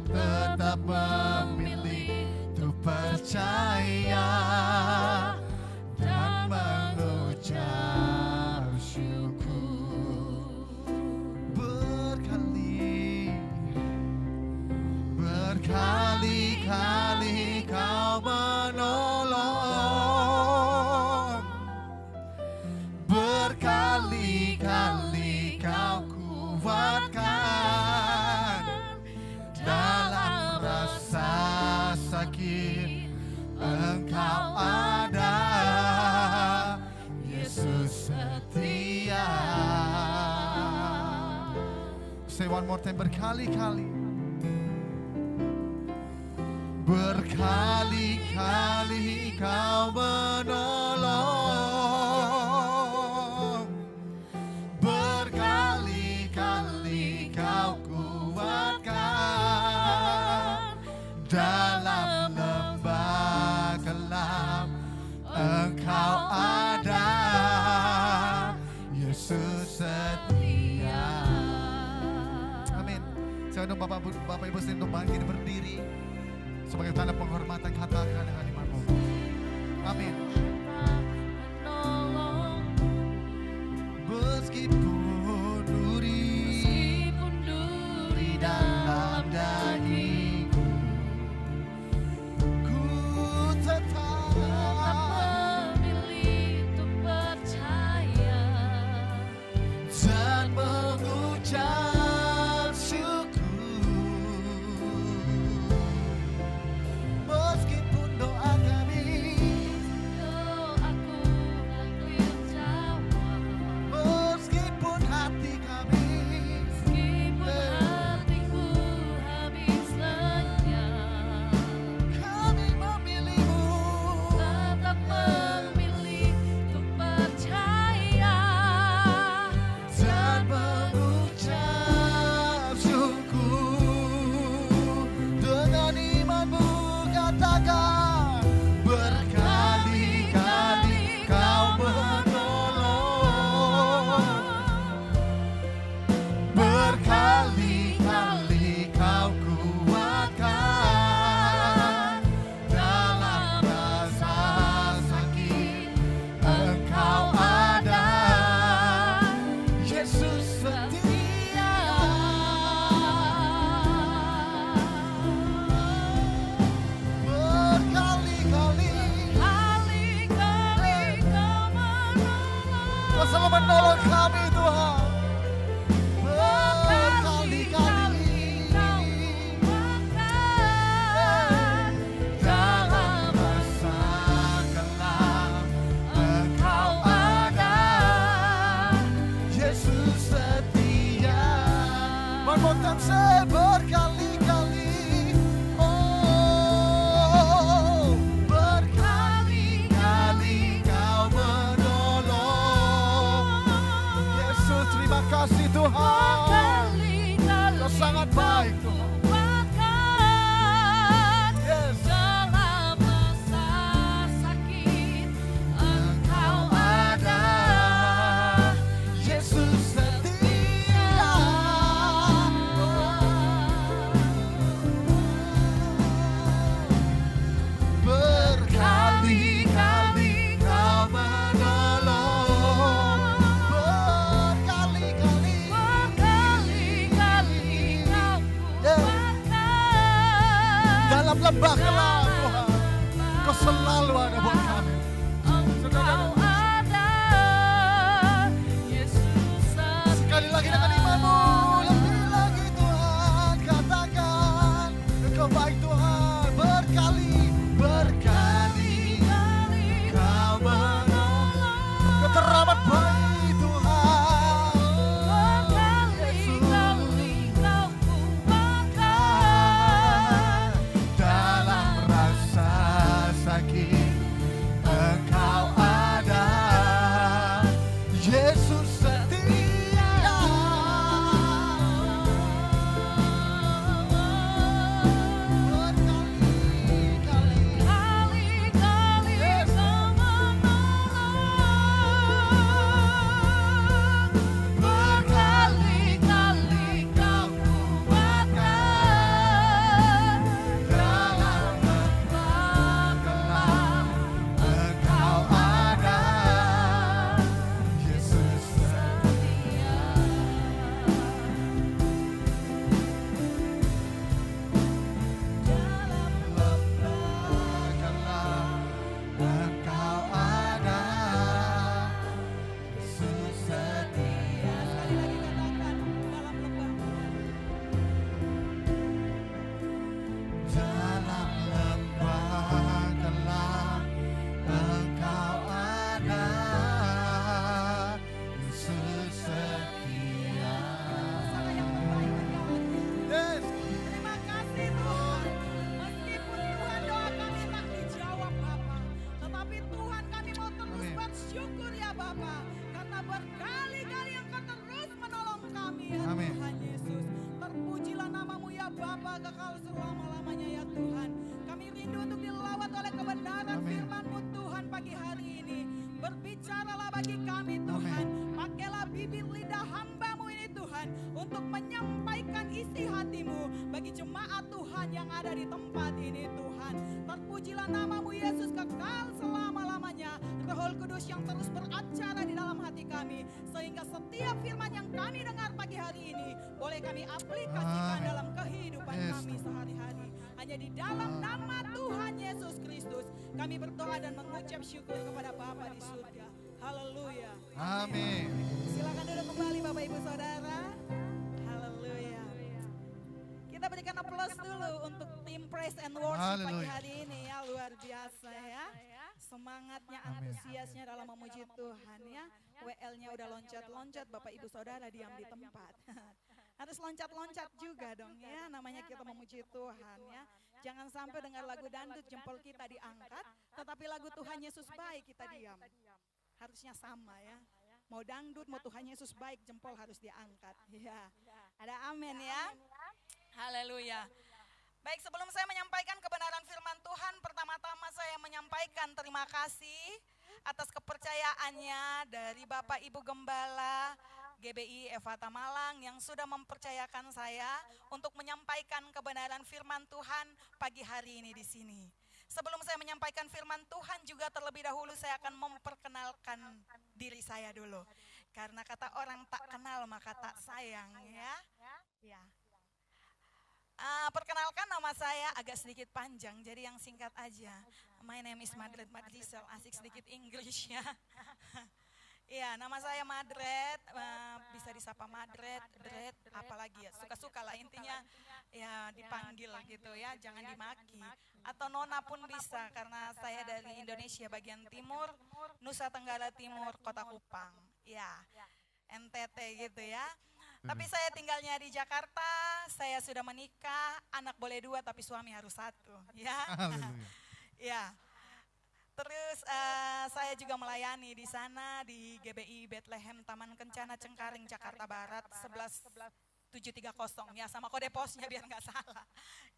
tetap memilih untuk percaya dan mengucap syukur. Berkali-kali kau menolong, berkali-kali kau kuatkan dalam rasa sakit. Engkau ada, Yesus setia. Say one more time, berkali-kali. Berkali-kali kau menolong, berkali-kali kau kuatkan dalam lembah gelap. Engkau ada, Yesus setia. Amin. Saya undang Bapak Ibu sendiri untuk bangkit berdiri. Sebagai tanda penghormatan, katakan dengan imanmu. Amin. Meskipun duri dalam dagingku, ku tetap memilih untuk percaya dan mengucap syukur. Meskipun doa kami, meskipun hati kami, hatiku habis lenyap, kami memilihmu, tetap memilih untuk percaya dan mengucap syukur. Dengan imanmu katakan, berkali-kali kau menolong, berkali-kali kau kuatkan dalam rasa sakit. Engkau ada, Yesus setia. Berkali-kali Kau selalu menolong kami Tuhan. Berkali-kali dalam masa gelap. Engkau ada, Yesus setia. One more time, say berkali-kali. Oh, berkali-kali kau menolong. Yesus, terima kasih Tuhan. Kau sangat baik Tuhan. Yes. Dalam masa sakit, Engkau ada, Yesus setia. Berkali-kali kau menolong, kekal selama-lamanya ya Tuhan. Kami rindu untuk dilawat oleh kebenaran firman-Mu Tuhan pagi hari ini. Berbicaralah bagi kami Tuhan. Pakailah bibir lidah hamba-Mu ini Tuhan untuk menyampaikan isi hati-Mu bagi jemaat Tuhan yang ada di tempat ini Tuhan. Terpujilah nama-Mu Yesus kekal selama-lamanya. Roh Kudus yang terus beracara di dalam hati kami sehingga setiap firman yang kami dengar pagi hari ini boleh kami aplikasikan dalam kehidupan kami sehari-hari. Hanya di dalam nama Tuhan Yesus Kristus kami berdoa dan mengucap syukur kepada Bapa di surga. Haleluya. Amin. Silakan duduk kembali Bapak Ibu Saudara. Haleluya. Kita berikan aplaus dulu untuk tim Praise and Worship pagi hari ini ya, luar biasa ya. Semangatnya, antusiasnya dalam memuji Tuhan ya. WL-nya udah loncat-loncat, Bapak Ibu Saudara diam di tempat. Harus loncat-loncat juga dong ya, namanya kita memuji Tuhan ya. Jangan sampai dengar lagu dangdut jempol kita diangkat, tetapi lagu Tuhan Yesus baik kita diam. Harusnya sama ya. Mau dangdut, mau Tuhan Yesus baik, jempol harus diangkat. Ya, ada amin ya. Haleluya. Baik, sebelum saya menyampaikan kebenaran firman Tuhan, pertama-tama saya menyampaikan terima kasih atas kepercayaannya dari Bapak Ibu Gembala GBI Evata Malang yang sudah mempercayakan saya untuk menyampaikan kebenaran firman Tuhan pagi hari ini di sini. Sebelum saya menyampaikan firman Tuhan juga terlebih dahulu saya akan memperkenalkan diri saya dulu. Karena kata orang tak kenal maka tak sayang ya. Ya. Perkenalkan nama saya agak sedikit panjang, jadi yang singkat aja. My name is Madret Madrisel, asik sedikit English ya. Ya, nama saya Madret, bisa disapa Madret, Dret, apalagi ya, suka-suka lah intinya ya dipanggil gitu ya, jangan dimaki. Atau Nona pun bisa, karena saya dari Indonesia bagian timur, Nusa Tenggara Timur, Kota Kupang. Ya, NTT gitu ya. Tapi saya tinggalnya di Jakarta, saya sudah menikah, anak boleh 2 tapi suami harus 1 ya. Ya. Terus saya juga melayani di sana di GBI Bethlehem Taman Kencana Cengkaring Jakarta Barat 11730 ya, sama kode posnya biar nggak salah.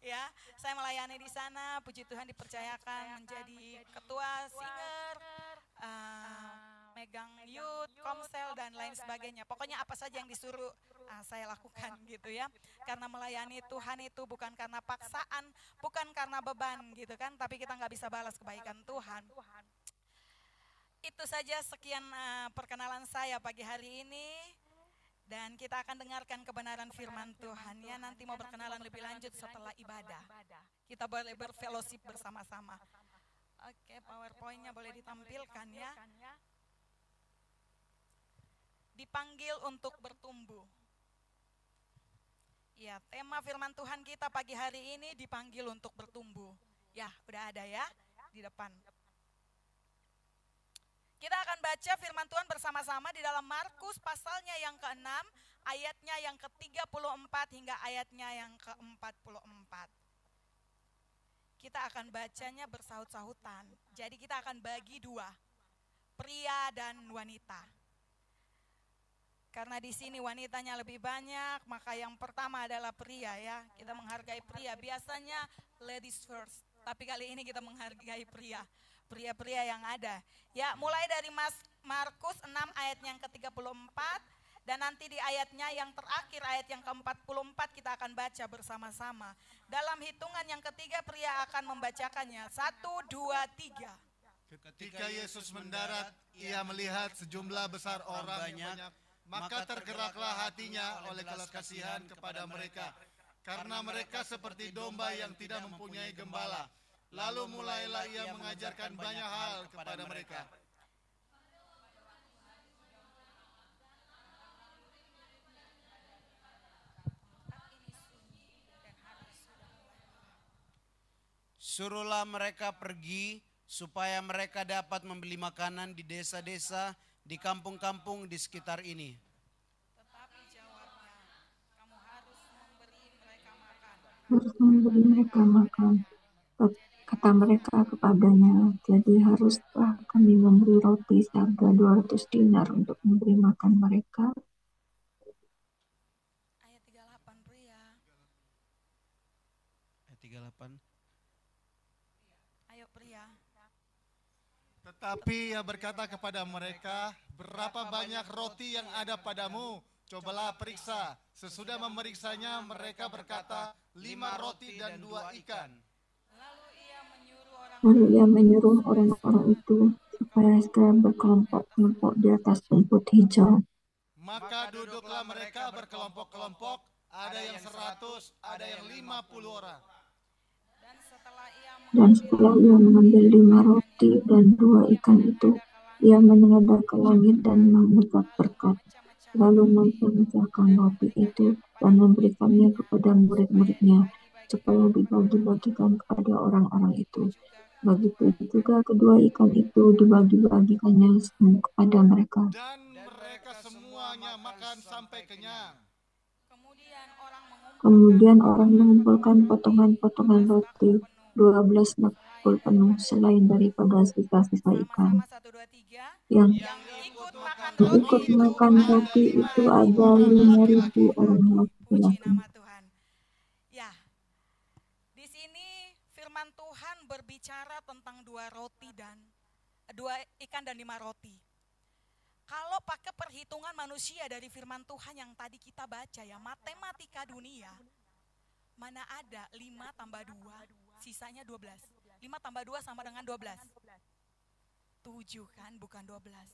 Ya, saya melayani di sana, puji Tuhan dipercayakan menjadi ketua singer, megang youth, komsel dan lain sebagainya. Pokoknya apa saja yang disuruh saya lakukan gitu ya. Karena melayani Tuhan itu bukan karena paksaan, bukan karena beban gitu kan, tapi kita nggak bisa balas kebaikan Tuhan. Itu saja sekian perkenalan saya pagi hari ini. Dan kita akan dengarkan kebenaran firman Tuhan ya. Nanti mau berkenalan lebih lanjut setelah ibadah. Kita boleh berfellowship bersama-sama. Oke, PowerPoint-nya boleh ditampilkan ya. Dipanggil untuk bertumbuh. Ya, tema firman Tuhan kita pagi hari ini dipanggil untuk bertumbuh. Ya, udah ada ya di depan. Kita akan baca firman Tuhan bersama-sama di dalam Markus pasalnya yang ke-6, ayatnya yang ke-34 hingga ayatnya yang ke-44. Kita akan bacanya bersahut-sahutan. Jadi kita akan bagi 2, pria dan wanita. Karena di sini wanitanya lebih banyak, maka yang pertama adalah pria ya. Kita menghargai pria, biasanya ladies first. Tapi kali ini kita menghargai pria. Pria-pria yang ada. Ya, mulai dari Markus 6 ayat yang ke-34 dan nanti di ayatnya yang terakhir ayat yang ke-44 kita akan baca bersama-sama. Dalam hitungan yang ketiga pria akan membacakannya. 1, 2, 3. Ketika Yesus mendarat, ia melihat sejumlah besar orang yang banyak, maka tergeraklah hatinya oleh belas kasihan kepada mereka, karena mereka seperti domba yang tidak mempunyai gembala. Lalu mulailah ia mengajarkan banyak hal kepada mereka. Suruhlah mereka pergi supaya mereka dapat membeli makanan di desa-desa, di kampung-kampung di sekitar ini. Tetapi jawabnya, kamu harus memberi mereka makan. Harus memberi mereka makan. Kata mereka kepadanya, jadi haruskah kami memberi roti seharga 200 dinar untuk memberi makan mereka? Ayat 38 pria. 38. Ayo pria. Tetapi ia berkata kepada mereka, berapa banyak roti yang ada padamu? Cobalah periksa. Sesudah memeriksanya mereka berkata, 5 roti dan 2 ikan. Lalu ia menyuruh orang-orang itu supaya segera berkelompok-kelompok di atas rumput hijau. Maka duduklah mereka berkelompok-kelompok, ada yang 100, ada yang 50 orang. Dan setelah ia mengambil 5 roti dan 2 ikan itu, ia menengadah ke langit dan mengucap berkat, lalu memecahkan roti itu dan memberikannya kepada murid-muridnya, supaya dibagi-bagikan kepada orang-orang itu. Begitu juga kedua ikan itu dibagi-bagikannya kepada mereka. Dan mereka semuanya makan sampai kenyang. Kemudian orang mengumpulkan potongan-potongan roti 12 bakul penuh, selain daripada sisa-sisa ikan. Yang ikut makan roti itu ada 5.000 orang laki-laki. Ya, di sini firman Tuhan berbicara tentang 2 ikan dan 5 roti. Kalau pakai perhitungan manusia dari firman Tuhan yang tadi kita baca ya, matematika dunia, mana ada 5 tambah 2, sisanya 12. 5 tambah 2 sama dengan 12. 7 kan, bukan 12.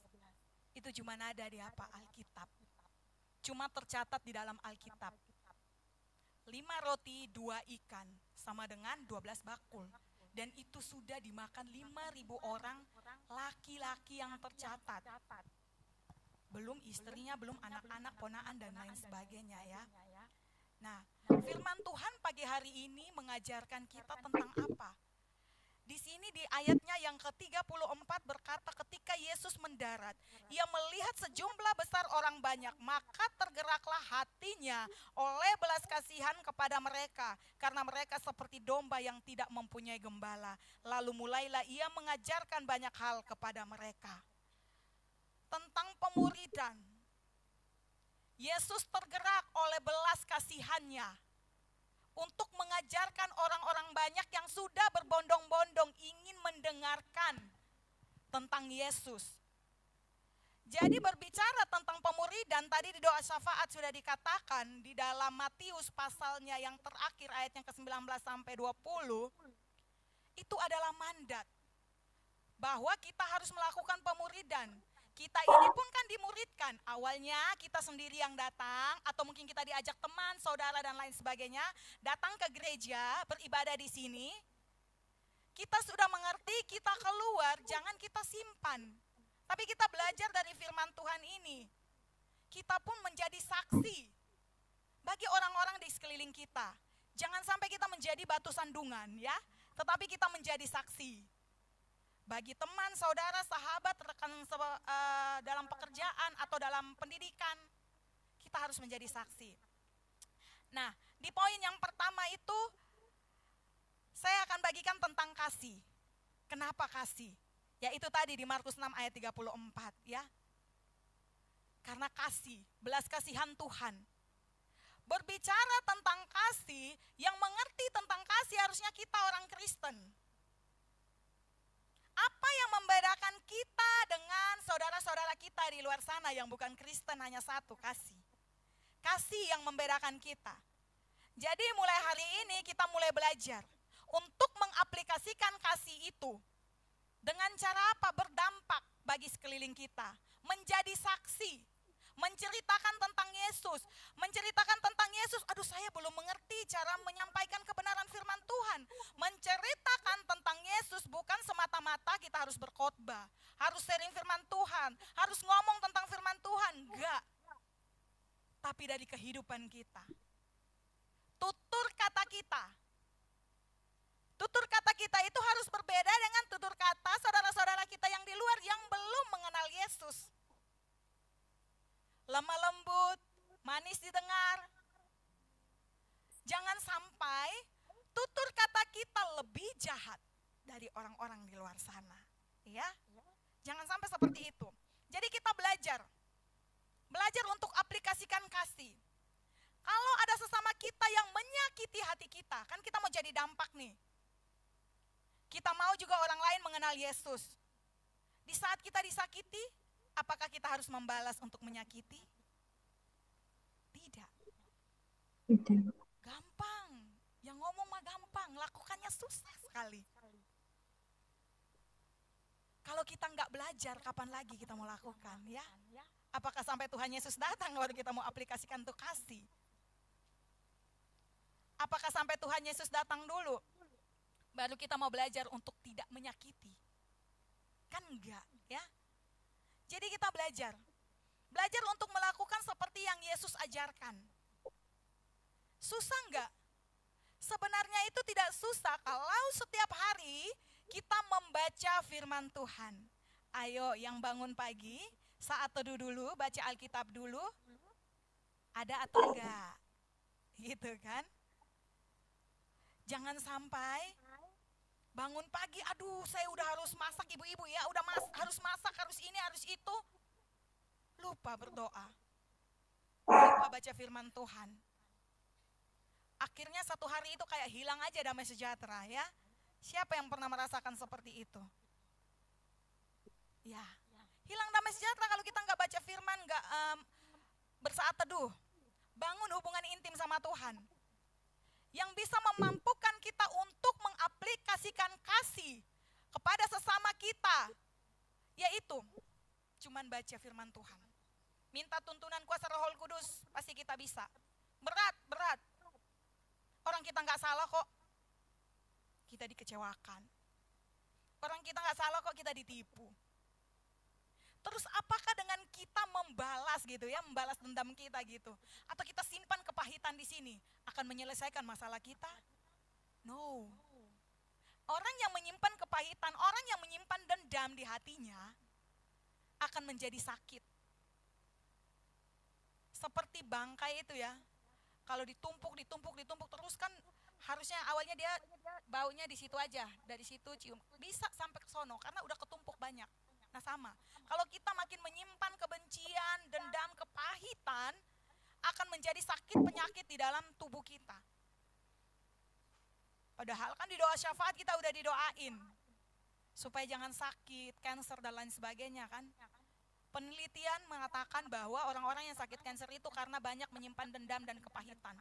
Itu cuma ada di apa? Alkitab. Cuma tercatat di dalam Alkitab. 5 roti, 2 ikan, sama dengan 12 bakul. Dan itu sudah dimakan 5.000 orang laki-laki yang tercatat. Belum istrinya, belum anak-anak, ponaan, dan lain sebagainya ya. Nah, firman Tuhan pagi hari ini mengajarkan kita tentang apa? Di sini di ayatnya yang ke-34 berkata ketika Yesus mendarat, ia melihat sejumlah besar orang banyak, maka tergeraklah hatinya oleh belas kasihan kepada mereka, karena mereka seperti domba yang tidak mempunyai gembala. Lalu mulailah ia mengajarkan banyak hal kepada mereka. Tentang pemuridan, Yesus tergerak oleh belas kasihannya untuk mengajarkan orang-orang banyak yang sudah berbondong-bondong ingin mendengarkan tentang Yesus. Jadi berbicara tentang pemuridan, tadi di doa syafaat sudah dikatakan di dalam Matius pasalnya yang terakhir ayatnya ke-19 sampai 20, itu adalah mandat bahwa kita harus melakukan pemuridan. Kita ini pun kan dimuridkan, awalnya kita sendiri yang datang atau mungkin kita diajak teman, saudara dan lain sebagainya, datang ke gereja, beribadah di sini. Kita sudah mengerti, kita keluar, jangan kita simpan. Tapi kita belajar dari firman Tuhan ini. Kita pun menjadi saksi bagi orang-orang di sekeliling kita. Jangan sampai kita menjadi batu sandungan ya, tetapi kita menjadi saksi. Bagi teman, saudara, sahabat, rekan dalam pekerjaan atau dalam pendidikan, kita harus menjadi saksi. Nah, di poin yang pertama itu, saya akan bagikan tentang kasih. Kenapa kasih? Yaitu tadi di Markus 6 ayat 34 ya. Karena kasih, belas kasihan Tuhan. Berbicara tentang kasih, yang mengerti tentang kasih harusnya kita orang Kristen. Apa yang membedakan kita dengan saudara-saudara kita di luar sana yang bukan Kristen? Hanya satu, kasih. Kasih yang membedakan kita. Jadi mulai hari ini kita mulai belajar untuk mengaplikasikan kasih itu. Dengan cara apa? Berdampak bagi sekeliling kita. Menjadi saksi. Menceritakan tentang Yesus. Menceritakan tentang Yesus. Aduh, saya belum mengerti cara menyampaikan kebenaran firman Tuhan. Menceritakan tentang Yesus bukan semata-mata kita harus berkhotbah. Harus sharing firman Tuhan. Harus ngomong tentang firman Tuhan. Enggak. Tapi dari kehidupan kita. Tutur kata kita. Tutur kata kita itu harus berbeda dengan tutur kata saudara-saudara kita yang di luar yang belum mengenal Yesus. Lemah lembut, manis didengar. Jangan sampai tutur kata kita lebih jahat dari orang-orang di luar sana. Ya, jangan sampai seperti itu. Jadi kita belajar untuk aplikasikan kasih. Kalau ada sesama kita yang menyakiti hati kita, kan kita mau jadi dampak nih Yesus. Di saat kita disakiti, apakah kita harus membalas untuk menyakiti? Tidak. Tidak. Gampang. Yang ngomong mah gampang, lakukannya susah sekali. Kalau kita nggak belajar, kapan lagi kita mau lakukan ya? Apakah sampai Tuhan Yesus datang baru kita mau aplikasikan untuk kasih? Apakah sampai Tuhan Yesus datang dulu, baru kita mau belajar untuk tidak menyakiti? Kan enggak ya? Jadi kita belajar. Belajar untuk melakukan seperti yang Yesus ajarkan. Susah enggak? Sebenarnya itu tidak susah kalau setiap hari kita membaca firman Tuhan. Ayo yang bangun pagi, saat teduh dulu, baca Alkitab dulu. Ada atau enggak? Gitu kan? Jangan sampai bangun pagi, aduh saya udah harus masak ibu-ibu ya, udah harus masak, harus ini, harus itu. Lupa berdoa. Lupa baca firman Tuhan. Akhirnya satu hari itu kayak hilang aja damai sejahtera ya. Siapa yang pernah merasakan seperti itu? Ya, hilang damai sejahtera kalau kita nggak baca firman, nggak bersaat teduh. Bangun hubungan intim sama Tuhan. Yang bisa memampukan kita untuk mengaplikasikan kasih kepada sesama kita, yaitu cuman baca firman Tuhan. Minta tuntunan kuasa Roh Kudus, pasti kita bisa. Berat. Orang kita nggak salah kok, kita dikecewakan. Orang kita nggak salah kok, kita ditipu. Terus apakah dengan kita membalas gitu ya, membalas dendam kita gitu, atau kita simpan kepahitan di sini akan menyelesaikan masalah kita? No. Orang yang menyimpan kepahitan, orang yang menyimpan dendam di hatinya akan menjadi sakit. Seperti bangkai itu ya, kalau ditumpuk terus kan harusnya awalnya dia baunya di situ aja, dari situ cium, bisa sampai ke sono karena udah ketumpuk banyak. Nah sama, kalau kita makin menyimpan kebencian, dendam, kepahitan, akan menjadi sakit penyakit di dalam tubuh kita. Padahal kan di doa syafaat kita udah didoain, supaya jangan sakit, kanker dan lain sebagainya kan. Penelitian mengatakan bahwa orang-orang yang sakit kanker itu karena banyak menyimpan dendam dan kepahitan.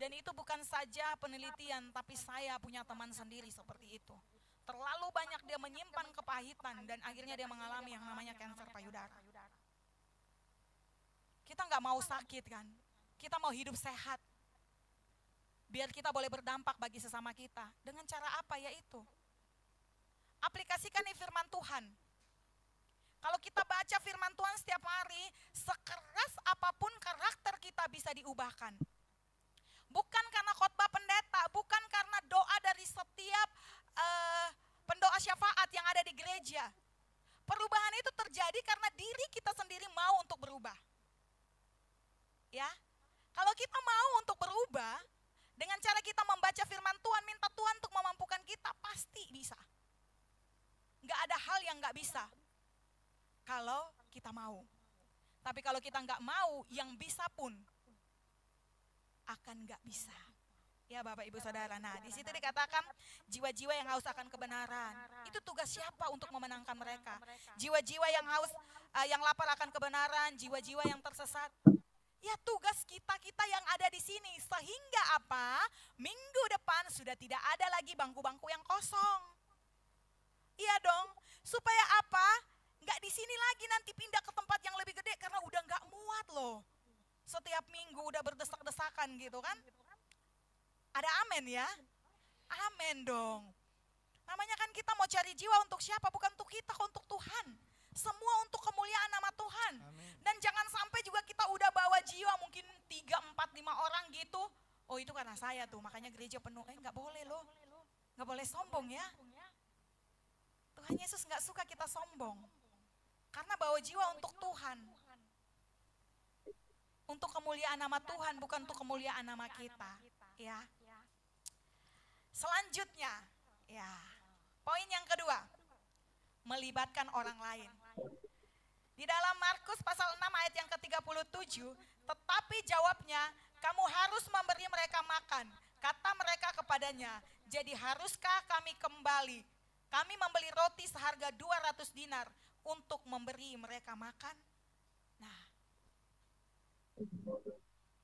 Dan itu bukan saja penelitian, tapi saya punya teman sendiri seperti itu. Terlalu banyak dia menyimpan kepahitan dan akhirnya dia mengalami yang namanya kanker payudara. Kita nggak mau sakit kan, kita mau hidup sehat. Biar kita boleh berdampak bagi sesama kita. Dengan cara apa yaitu? Aplikasikan firman Tuhan. Kalau kita baca firman Tuhan setiap hari, sekeras apapun karakter kita bisa diubahkan. Bukan karena khotbah pendeta, bukan karena doa dari setiap pendoa syafaat yang ada di gereja. Perubahan itu terjadi karena diri kita sendiri mau untuk berubah. Ya, kalau kita mau untuk berubah, dengan cara kita membaca firman Tuhan, minta Tuhan untuk memampukan kita, pasti bisa. Nggak ada hal yang nggak bisa, kalau kita mau. Tapi kalau kita nggak mau, yang bisa pun akan nggak bisa. Ya Bapak Ibu Saudara, nah di situ dikatakan jiwa-jiwa yang haus akan kebenaran. Itu tugas siapa untuk memenangkan mereka? Jiwa-jiwa yang haus, yang lapar akan kebenaran, jiwa-jiwa yang tersesat. Ya tugas kita yang ada di sini, sehingga apa? Minggu depan sudah tidak ada lagi bangku-bangku yang kosong. Iya dong, supaya apa? Nggak di sini lagi, nanti pindah ke tempat yang lebih gede karena udah nggak muat loh. Setiap minggu udah berdesak-desakan gitu kan? Ada amin ya? Amin dong. Namanya kan kita mau cari jiwa untuk siapa? Bukan untuk kita, untuk Tuhan. Semua untuk kemuliaan nama Tuhan. Amin. Dan jangan sampai juga kita udah bawa jiwa mungkin 3, 4, 5 orang gitu. Oh itu karena saya tuh, makanya gereja penuh. Nggak boleh loh. Nggak boleh sombong ya. Tuhan Yesus nggak suka kita sombong. Karena bawa jiwa untuk Tuhan. Untuk kemuliaan nama Tuhan, bukan untuk kemuliaan nama kita. Ya. Selanjutnya, ya, poin yang kedua, melibatkan orang lain. Di dalam Markus pasal 6 ayat yang ke-37, tetapi jawabnya, kamu harus memberi mereka makan. Kata mereka kepadanya, jadi haruskah kami kembali Kami membeli roti seharga 200 dinar untuk memberi mereka makan. Nah,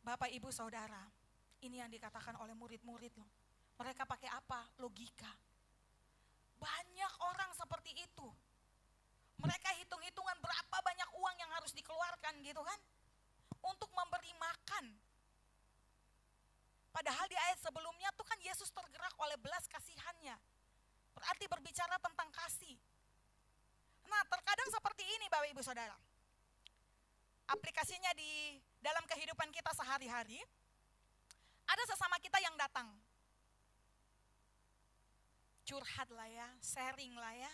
Bapak Ibu Saudara, ini yang dikatakan oleh murid-murid loh. Mereka pakai apa? Logika. Banyak orang seperti itu. Mereka hitung-hitungan berapa banyak uang yang harus dikeluarkan gitu kan. Untuk memberi makan. Padahal di ayat sebelumnya tuh kan Yesus tergerak oleh belas kasihannya. Berarti berbicara tentang kasih. Nah, terkadang seperti ini Bapak Ibu Saudara. Aplikasinya di dalam kehidupan kita sehari-hari, ada sesama kita yang datang. Curhat lah ya, sharing lah ya.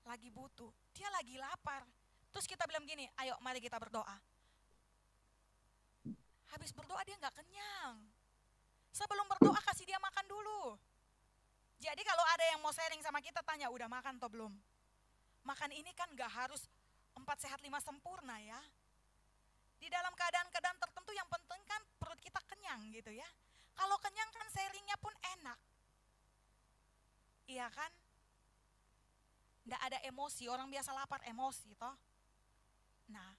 Lagi butuh, dia lagi lapar. Terus kita bilang gini, ayo mari kita berdoa. Habis berdoa dia gak kenyang. Sebelum berdoa kasih dia makan dulu. Jadi kalau ada yang mau sharing sama kita tanya, udah makan atau belum? Makan ini kan gak harus 4 sehat 5 sempurna ya. Di dalam keadaan-keadaan tertentu yang penting kan perut kita kenyang gitu ya. Kalau kenyang kan sharingnya pun enak. Iya kan? Nggak ada emosi, orang biasa lapar emosi toh. Nah,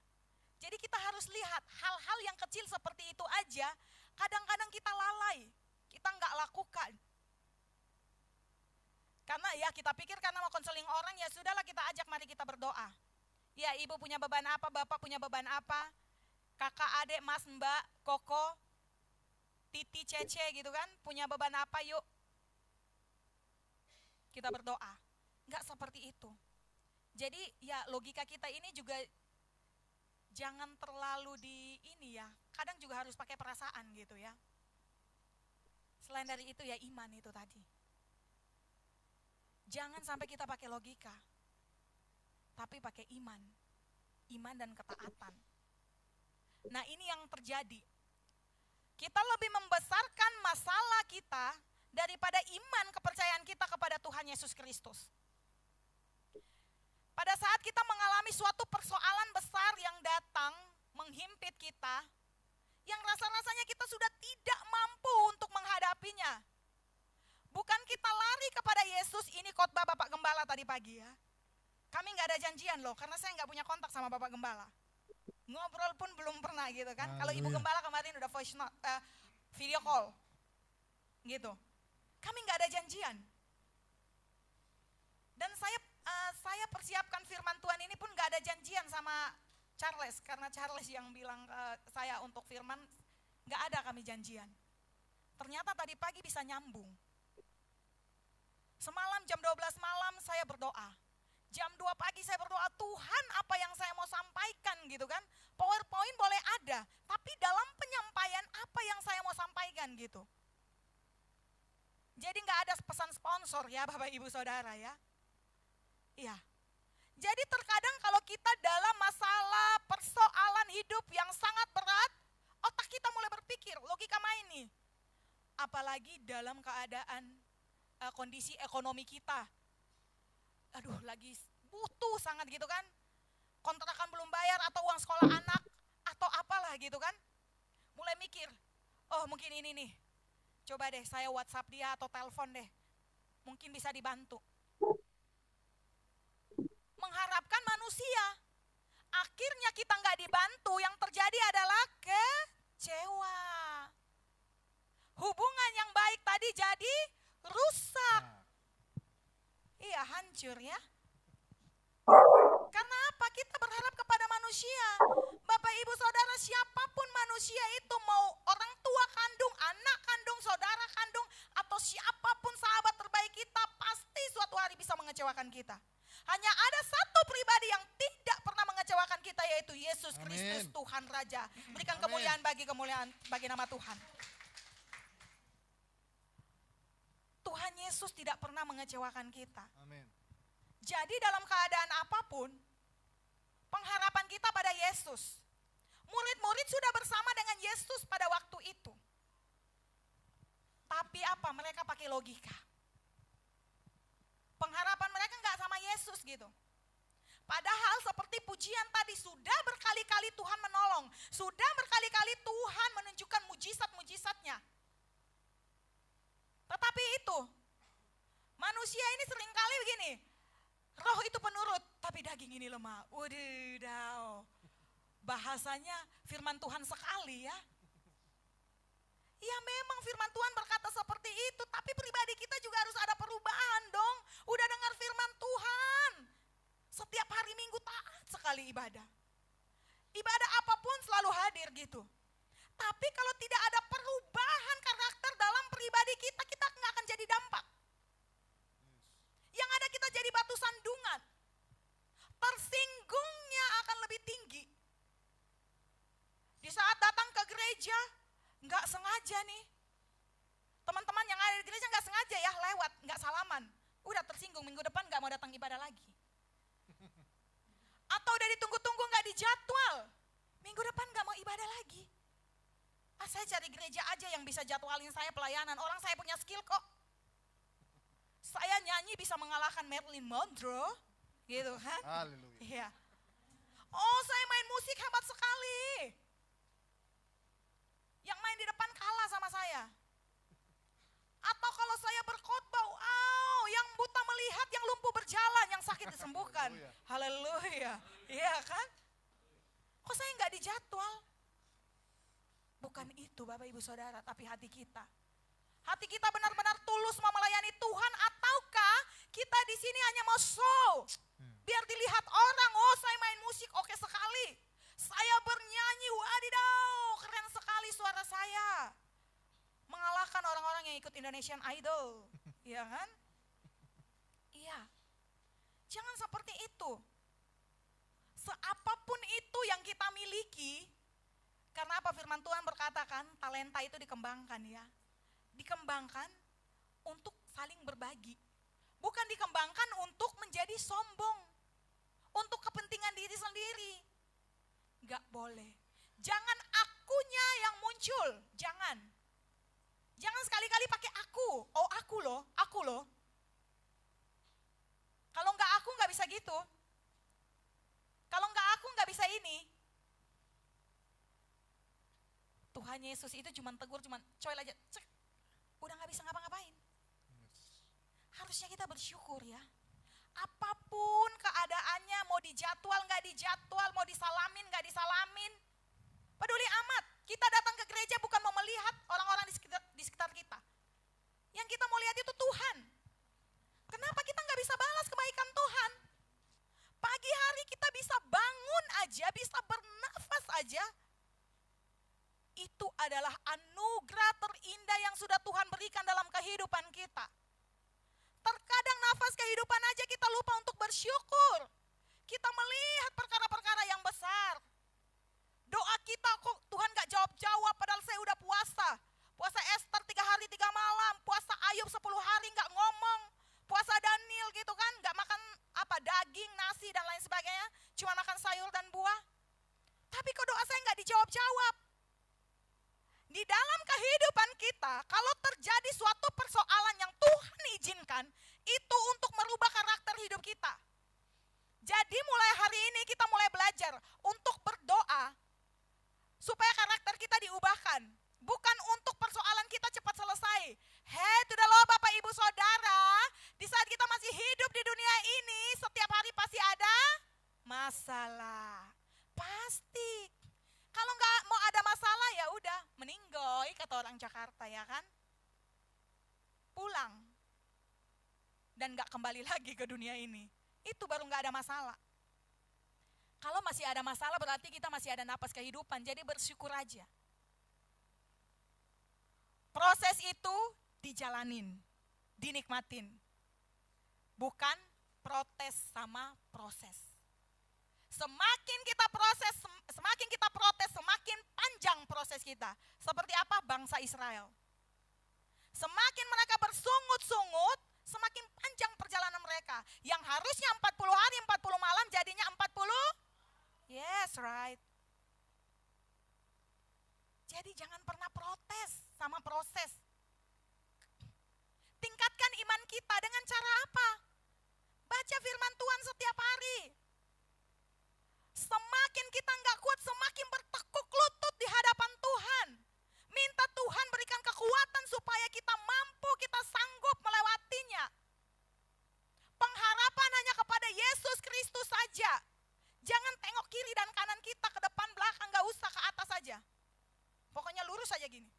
jadi kita harus lihat hal-hal yang kecil seperti itu aja, kadang-kadang kita lalai, kita nggak lakukan. Karena ya kita pikir karena mau konseling orang ya sudahlah kita ajak mari kita berdoa. Ya ibu punya beban apa, bapak punya beban apa, kakak, adik, mas, mbak, koko, titi, cece gitu kan, punya beban apa yuk. Kita berdoa. Enggak seperti itu. Jadi ya logika kita ini juga jangan terlalu di ini ya. Kadang juga harus pakai perasaan gitu ya. Selain dari itu ya iman itu tadi. Jangan sampai kita pakai logika. Tapi pakai iman. Iman dan ketaatan. Nah ini yang terjadi. Kita lebih membesarkan masalah kita daripada iman kepercayaan kita kepada Tuhan Yesus Kristus. Pada saat kita mengalami suatu persoalan besar yang datang menghimpit kita, yang rasa-rasanya kita sudah tidak mampu untuk menghadapinya. Bukan kita lari kepada Yesus, ini khotbah Bapak Gembala tadi pagi ya. Kami nggak ada janjian loh, karena saya nggak punya kontak sama Bapak Gembala. Ngobrol pun belum pernah gitu kan. Kalau Ibu Gembala kemarin udah voice note, video call gitu. Kami nggak ada janjian. Dan saya persiapkan firman Tuhan ini pun nggak ada janjian sama Charles. Karena Charles yang bilang ke saya untuk firman, nggak ada kami janjian. Ternyata tadi pagi bisa nyambung. Semalam jam 12 malam saya berdoa. Jam 2 pagi saya berdoa, Tuhan apa yang saya mau sampaikan gitu kan. PowerPoint boleh ada, tapi dalam penyampaian apa yang saya mau sampaikan gitu. Jadi nggak ada pesan sponsor ya Bapak Ibu Saudara ya. Iya. Jadi terkadang kalau kita dalam masalah persoalan hidup yang sangat berat, otak kita mulai berpikir, logika main nih. Apalagi dalam keadaan kondisi ekonomi kita. Aduh lagi butuh sangat gitu kan. Kontrakan belum bayar atau uang sekolah anak atau apalah gitu kan. Mulai mikir, oh mungkin ini nih. Coba deh saya WhatsApp dia atau telepon deh. Mungkin bisa dibantu. Mengharapkan manusia. Akhirnya kita nggak dibantu, yang terjadi adalah kecewa. Hubungan yang baik tadi jadi rusak. Iya, hancur ya. Karena apa? Kita berharap kepada manusia. Bapak Ibu Saudara, siapapun manusia itu, mau orang tua kandung, anak kandung, saudara kandung, atau siapapun sahabat terbaik kita, pasti suatu hari bisa mengecewakan kita. Hanya ada satu pribadi yang tidak pernah mengecewakan kita, yaitu Yesus Kristus, Tuhan Raja. Berikan kemuliaan bagi nama Tuhan. Tuhan Yesus tidak pernah mengecewakan kita. Amin. Jadi dalam keadaan apapun, pengharapan kita pada Yesus. Murid-murid sudah bersama dengan Yesus pada waktu itu. Tapi apa? Mereka pakai logika. Pengharapan mereka nggak sama Yesus gitu. Padahal seperti pujian tadi, sudah berkali-kali Tuhan menolong. Sudah berkali-kali Tuhan menunjukkan mujizat-mujizatnya. Tetapi itu, manusia ini seringkali daging ini lemah. Wadidaw. Bahasanya firman Tuhan sekali ya. Ya memang firman Tuhan berkata seperti itu, tapi pribadi kita juga harus ada perubahan dong. Udah dengar firman Tuhan. Setiap hari Minggu taat sekali ibadah. Ibadah apapun selalu hadir gitu. Tapi kalau tidak ada perubahan karakter dalam pribadi kita, kita nggak akan jadi dampak. Yang ada kita jadi batu sandungan. Tersinggungnya akan lebih tinggi. Di saat datang ke gereja, nggak sengaja nih. Teman-teman yang ada di gereja nggak sengaja ya lewat, nggak salaman. Udah tersinggung, minggu depan nggak mau datang ibadah lagi. Atau udah ditunggu-tunggu nggak dijadwal. Minggu depan nggak mau ibadah lagi. Saya cari gereja aja yang bisa jadwalin saya pelayanan. Orang saya punya skill kok. Saya nyanyi bisa mengalahkan Marilyn Monroe. Gitu kan. Haleluya. Iya. Oh saya main musik hebat sekali. Yang main di depan kalah sama saya. Atau kalau saya berkhotbah, wow, yang buta melihat, yang lumpuh berjalan, yang sakit disembuhkan. Haleluya. Iya kan? Kok saya nggak dijadwal? Bukan itu Bapak Ibu Saudara, tapi hati kita. Hati kita benar-benar tulus mau melayani Tuhan, ataukah kita di sini hanya mau show? Biar dilihat orang, oh saya main musik oke sekali. Saya bernyanyi, wadidaw, keren sekali suara saya. Mengalahkan orang-orang yang ikut Indonesian Idol, iya kan? Iya, jangan seperti itu. Seapapun itu yang kita miliki, karena apa firman Tuhan berkatakan talenta itu dikembangkan ya. Dikembangkan untuk saling berbagi. Bukan dikembangkan untuk menjadi sombong. Untuk kepentingan diri sendiri. Gak boleh. Jangan akunya yang muncul, jangan. Jangan sekali-kali pakai aku. Oh aku loh, aku loh. Kalau nggak aku nggak bisa gitu. Kalau nggak aku nggak bisa ini. Tuhan Yesus itu cuma tegur, cuma coel aja, cek, udah nggak bisa ngapa-ngapain. Harusnya kita bersyukur ya. Apapun keadaannya, mau dijadwal nggak dijadwal, mau disalamin nggak disalamin, peduli amat. Kita datang ke gereja bukan mau melihat orang-orang di sekitar kita. Yang kita mau lihat itu Tuhan. Kenapa kita nggak bisa balas kebaikan Tuhan? Pagi hari kita bisa bangun aja, bisa bernafas aja. Itu adalah anugerah terindah yang sudah Tuhan berikan dalam kehidupan kita. Terkadang nafas kehidupan aja kita lupa untuk bersyukur. Kita melihat perkara-perkara yang besar. Doa kita kok Tuhan gak jawab-jawab padahal saya udah puasa. Puasa Esther 3 hari 3 malam. Puasa Ayub 10 hari gak ngomong. Puasa Daniel gitu kan, gak makan daging, nasi dan lain sebagainya. Cuma makan sayur dan buah. Tapi kok doa saya gak dijawab-jawab. Di dalam kehidupan kita, kalau terjadi suatu persoalan yang Tuhan izinkan, itu untuk merubah karakter hidup kita. Jadi mulai hari ini kita mulai belajar untuk berdoa, supaya karakter kita diubahkan. Bukan untuk persoalan kita cepat selesai. Hei, sudah loh Bapak Ibu Saudara, di saat kita masih hidup di dunia ini, setiap hari pasti ada masalah. Pasti. Kalau nggak mau ada masalah ya udah meninggoy kata orang Jakarta ya kan. Pulang. Dan nggak kembali lagi ke dunia ini. Itu baru nggak ada masalah. Kalau masih ada masalah berarti kita masih ada napas kehidupan. Jadi bersyukur aja. Proses itu dijalanin, dinikmatin. Bukan protes sama proses. Semakin kita proses, semakin panjang proses kita. Seperti apa bangsa Israel. Semakin mereka bersungut-sungut, semakin panjang perjalanan mereka. Yang harusnya 40 hari, 40 malam jadinya 40. Yes, right. Jadi jangan pernah protes sama proses. Tingkatkan iman kita dengan cara apa? Baca firman Tuhan setiap hari. Semakin kita nggak kuat, semakin bertekuk lutut di hadapan Tuhan. Minta Tuhan berikan kekuatan supaya kita mampu, kita sanggup melewatinya. Pengharapan hanya kepada Yesus Kristus saja. terus aja gini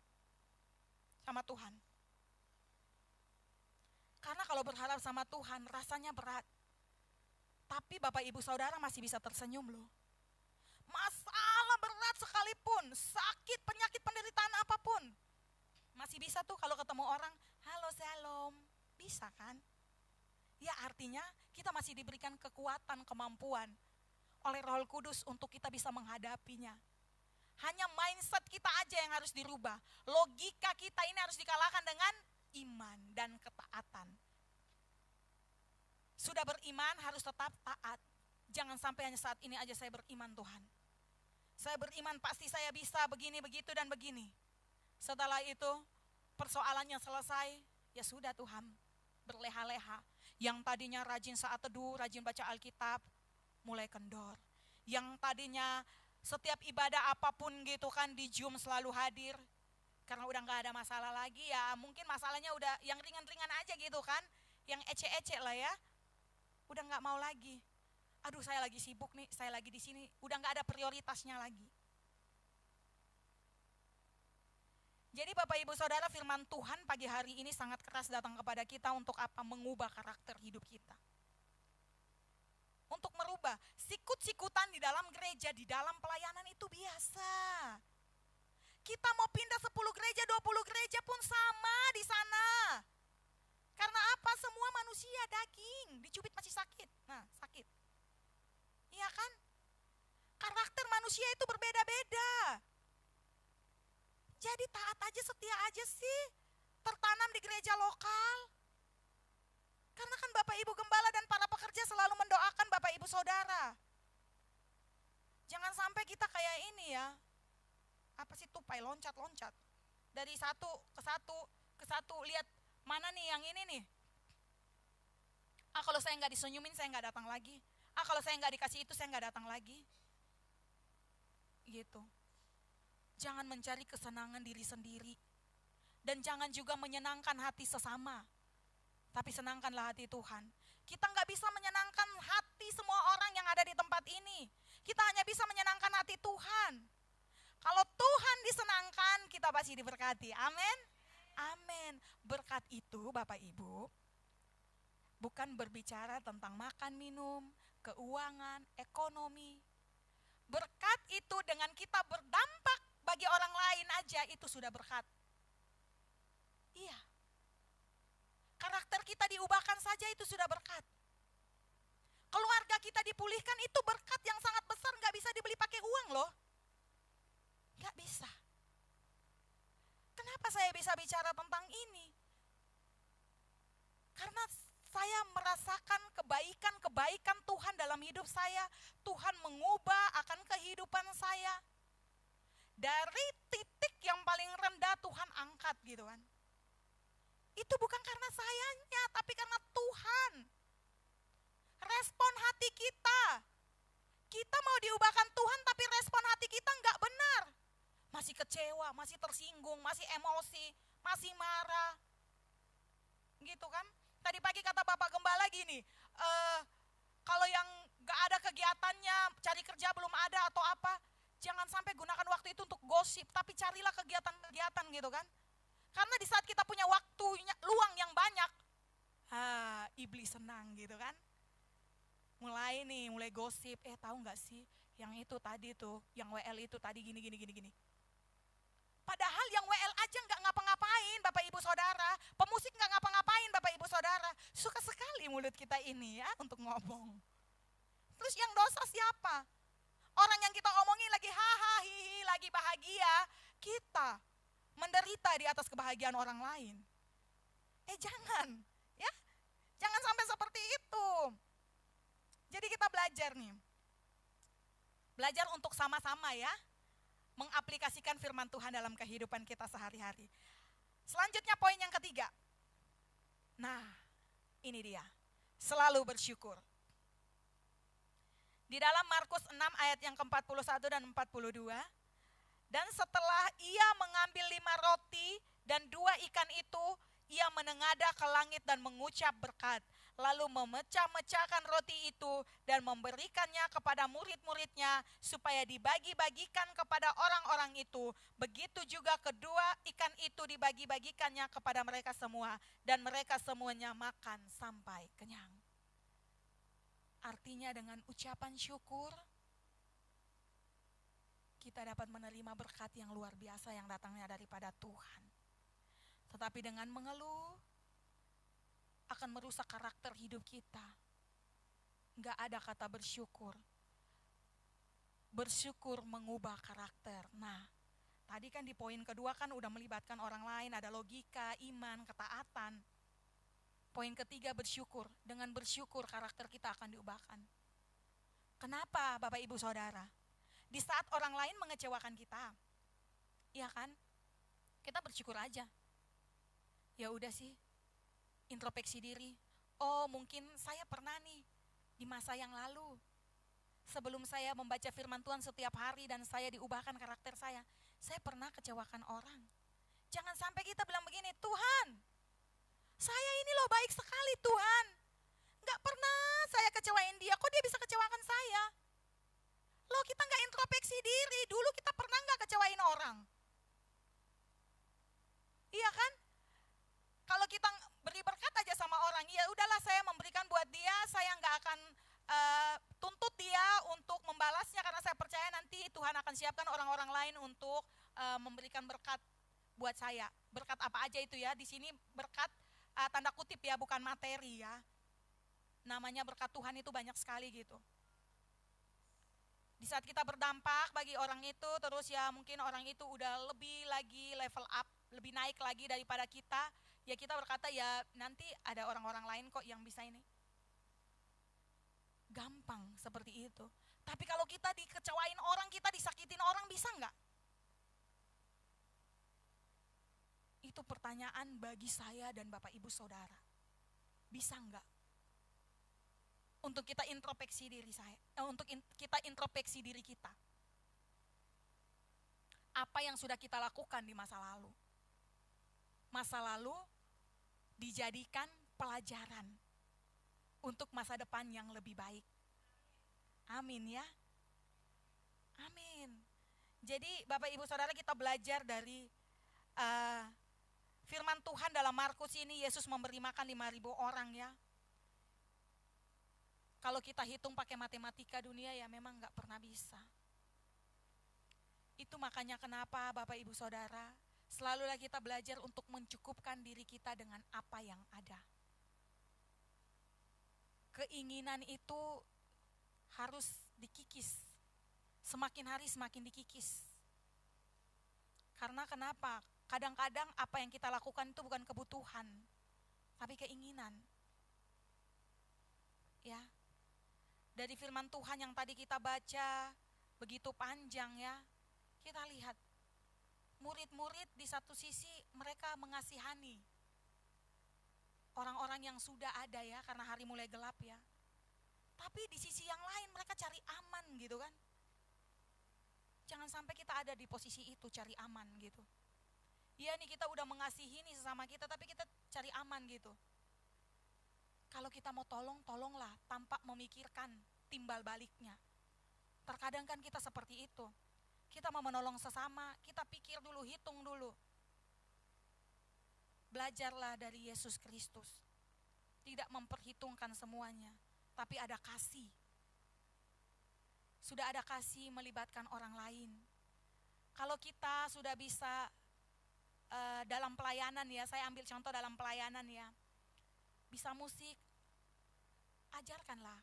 sama Tuhan. Karena kalau berharap sama Tuhan rasanya berat. Tapi Bapak Ibu Saudara masih bisa tersenyum loh. Masalah berat sekalipun, sakit, penyakit, penderitaan apapun. Masih bisa tuh kalau ketemu orang, halo shalom, bisa kan? Ya artinya kita masih diberikan kekuatan, kemampuan oleh Roh Kudus untuk kita bisa menghadapinya. Hanya mindset kita aja yang harus dirubah. Logika kita ini harus dikalahkan dengan iman dan ketaatan. Sudah beriman harus tetap taat. Jangan sampai hanya saat ini aja saya beriman Tuhan. Saya beriman pasti saya bisa begini, begitu dan begini. Setelah itu persoalannya selesai, ya sudah Tuhan, berleha-leha. Yang tadinya rajin saat teduh, rajin baca Alkitab, mulai kendor. Yang tadinya setiap ibadah apapun gitu kan di Zoom selalu hadir. Karena udah gak ada masalah lagi ya, mungkin masalahnya udah yang ringan-ringan aja gitu kan. Yang ece-ece lah ya, udah gak mau lagi. Aduh saya lagi sibuk nih, saya lagi di sini, udah gak ada prioritasnya lagi. Jadi Bapak Ibu Saudara, firman Tuhan pagi hari ini sangat keras datang kepada kita untuk apa? Mengubah karakter hidup kita. Untuk merubah, sikut-sikutan di dalam gereja, di dalam pelayanan itu biasa. Kita mau pindah 10 gereja, 20 gereja pun sama di sana. Karena apa? Semua manusia daging, dicubit masih sakit. Nah, sakit. Iya kan? Karakter manusia itu berbeda-beda. Jadi taat aja, setia aja sih, tertanam di gereja lokal. Karena kan Bapak Ibu Gembala dan para pekerja selalu mendoakan Bapak Ibu Saudara. Jangan sampai kita kayak ini ya, apa sih tupai loncat-loncat. Dari satu ke satu, lihat mana nih yang ini nih. Kalau saya nggak disenyumin saya nggak datang lagi. Kalau saya nggak dikasih itu saya nggak datang lagi. Gitu. Jangan mencari kesenangan diri sendiri. Dan jangan juga menyenangkan hati sesama. Tapi senangkanlah hati Tuhan. Kita nggak bisa menyenangkan hati semua orang yang ada di tempat ini. Kita hanya bisa menyenangkan hati Tuhan. Kalau Tuhan disenangkan, kita pasti diberkati. Amin. Amin. Berkat itu Bapak Ibu, bukan berbicara tentang makan, minum, keuangan, ekonomi. Berkat itu dengan kita berdampak bagi orang lain aja itu sudah berkat. Iya. Karakter kita diubahkan saja itu sudah berkat. Keluarga kita dipulihkan itu berkat yang sangat besar, gak bisa dibeli pakai uang loh. Gak bisa. Kenapa saya bisa bicara tentang ini? Karena saya merasakan kebaikan-kebaikan Tuhan dalam hidup saya. Tuhan mengubah akan kehidupan saya. Dari titik yang paling rendah Tuhan angkat gitu kan. Itu bukan karena sayanya, tapi karena Tuhan. Respon hati kita. Kita mau diubahkan Tuhan tapi respon hati kita enggak benar. Masih kecewa, masih tersinggung, masih emosi, masih marah. Gitu kan. Tadi pagi kata Bapak Gembala gini, kalau yang enggak ada kegiatannya, cari kerja belum ada atau apa, jangan sampai gunakan waktu itu untuk gosip, tapi carilah kegiatan-kegiatan gitu kan. Karena di saat kita punya waktu luang yang banyak, iblis senang gitu kan. Mulai gosip, tahu nggak sih yang itu tadi tuh, yang WL itu tadi gini. Padahal yang WL aja nggak ngapa-ngapain Bapak Ibu Saudara, pemusik nggak ngapa-ngapain Bapak Ibu Saudara. Suka sekali mulut kita ini ya untuk ngomong. Terus yang dosa siapa? Orang yang kita omongin lagi haha hihi, lagi bahagia, kita menderita di atas kebahagiaan orang lain. Jangan, ya. Jangan sampai seperti itu. Jadi kita belajar nih. Belajar untuk sama-sama ya, mengaplikasikan firman Tuhan dalam kehidupan kita sehari-hari. Selanjutnya poin yang ketiga. Nah, ini dia. Selalu bersyukur. Di dalam Markus 6 ayat yang ke-41 dan 42. Dan setelah ia mengambil 5 roti dan 2 ikan itu, ia menengadah ke langit dan mengucap berkat. lalu memecah-mecahkan roti itu dan memberikannya kepada murid-muridnya supaya dibagi-bagikan kepada orang-orang itu. Begitu juga kedua ikan itu dibagi-bagikannya kepada mereka semua, dan mereka semuanya makan sampai kenyang. Artinya dengan ucapan syukur kita dapat menerima berkat yang luar biasa yang datangnya daripada Tuhan. Tetapi dengan mengeluh akan merusak karakter hidup kita. Enggak ada kata bersyukur. Bersyukur mengubah karakter. Nah, tadi kan di poin kedua kan udah melibatkan orang lain, ada logika, iman, ketaatan. Poin ketiga bersyukur. Dengan bersyukur karakter kita akan diubahkan. Kenapa Bapak Ibu Saudara? Di saat orang lain mengecewakan kita, iya kan? Kita bersyukur aja. Ya udah sih, introspeksi diri. Oh, mungkin saya pernah nih di masa yang lalu, sebelum saya membaca firman Tuhan setiap hari dan saya diubahkan karakter saya pernah kecewakan orang. Jangan sampai kita bilang begini, Tuhan, saya ini loh baik sekali Tuhan, gak pernah saya kecewain dia, kok dia bisa kecewakan saya? Loh, kita gak introspeksi diri, dulu kita pernah gak kecewain orang? Iya kan? Kalau kita beri berkat aja sama orang, ya udahlah saya memberikan buat dia, saya nggak akan tuntut dia untuk membalasnya karena saya percaya nanti Tuhan akan siapkan orang-orang lain untuk memberikan berkat buat saya. Berkat apa aja itu ya? Di sini berkat tanda kutip ya, bukan materi ya. Namanya berkat Tuhan itu banyak sekali gitu. Di saat kita berdampak bagi orang itu, terus ya mungkin orang itu udah lebih lagi level up, lebih naik lagi daripada kita. Ya kita berkata ya nanti ada orang-orang lain kok yang bisa ini. Gampang seperti itu. Tapi kalau kita dikecewain orang, kita disakitin orang, bisa enggak? Itu pertanyaan bagi saya dan Bapak Ibu Saudara. Bisa enggak? Untuk kita introspeksi diri kita introspeksi diri kita. Apa yang sudah kita lakukan di masa lalu? Masa lalu dijadikan pelajaran untuk masa depan yang lebih baik. Amin ya. Amin. Jadi Bapak Ibu Saudara, kita belajar dari firman Tuhan dalam Markus ini. Yesus memberi makan 5.000 orang ya. Kalau kita hitung pakai matematika dunia ya memang gak pernah bisa. Itu makanya kenapa Bapak Ibu Saudara, selalulah kita belajar untuk mencukupkan diri kita dengan apa yang ada. Keinginan itu harus dikikis. Semakin hari semakin dikikis. Karena kenapa? Kadang-kadang apa yang kita lakukan itu bukan kebutuhan, tapi keinginan. Ya. Dari firman Tuhan yang tadi kita baca, begitu panjang ya. Kita lihat murid-murid di satu sisi mereka mengasihani orang-orang yang sudah ada ya, karena hari mulai gelap ya. Tapi di sisi yang lain mereka cari aman gitu kan. Jangan sampai kita ada di posisi itu, cari aman gitu. Iya nih kita udah mengasihi nih sesama kita, tapi kita cari aman gitu. Kalau kita mau tolong, tolonglah tanpa memikirkan timbal baliknya. Terkadang kan kita seperti itu. Kita mau menolong sesama, kita pikir dulu, hitung dulu. Belajarlah dari Yesus Kristus. Tidak memperhitungkan semuanya, tapi ada kasih. Sudah ada kasih melibatkan orang lain. Kalau kita sudah bisa dalam pelayanan ya, saya ambil contoh dalam pelayanan ya. Bisa musik, ajarkanlah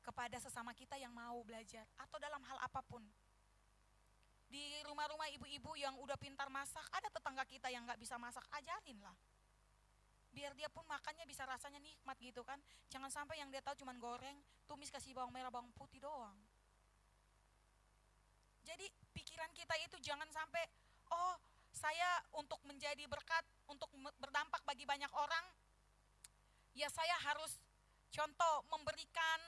kepada sesama kita yang mau belajar. Atau dalam hal apapun. Di rumah-rumah ibu-ibu yang udah pintar masak, ada tetangga kita yang gak bisa masak, ajarinlah. Biar dia pun makannya bisa rasanya nikmat gitu kan. Jangan sampai yang dia tahu cuma goreng, tumis kasih bawang merah, bawang putih doang. Jadi pikiran kita itu jangan sampai, oh saya untuk menjadi berkat, untuk berdampak bagi banyak orang, ya saya harus contoh memberikan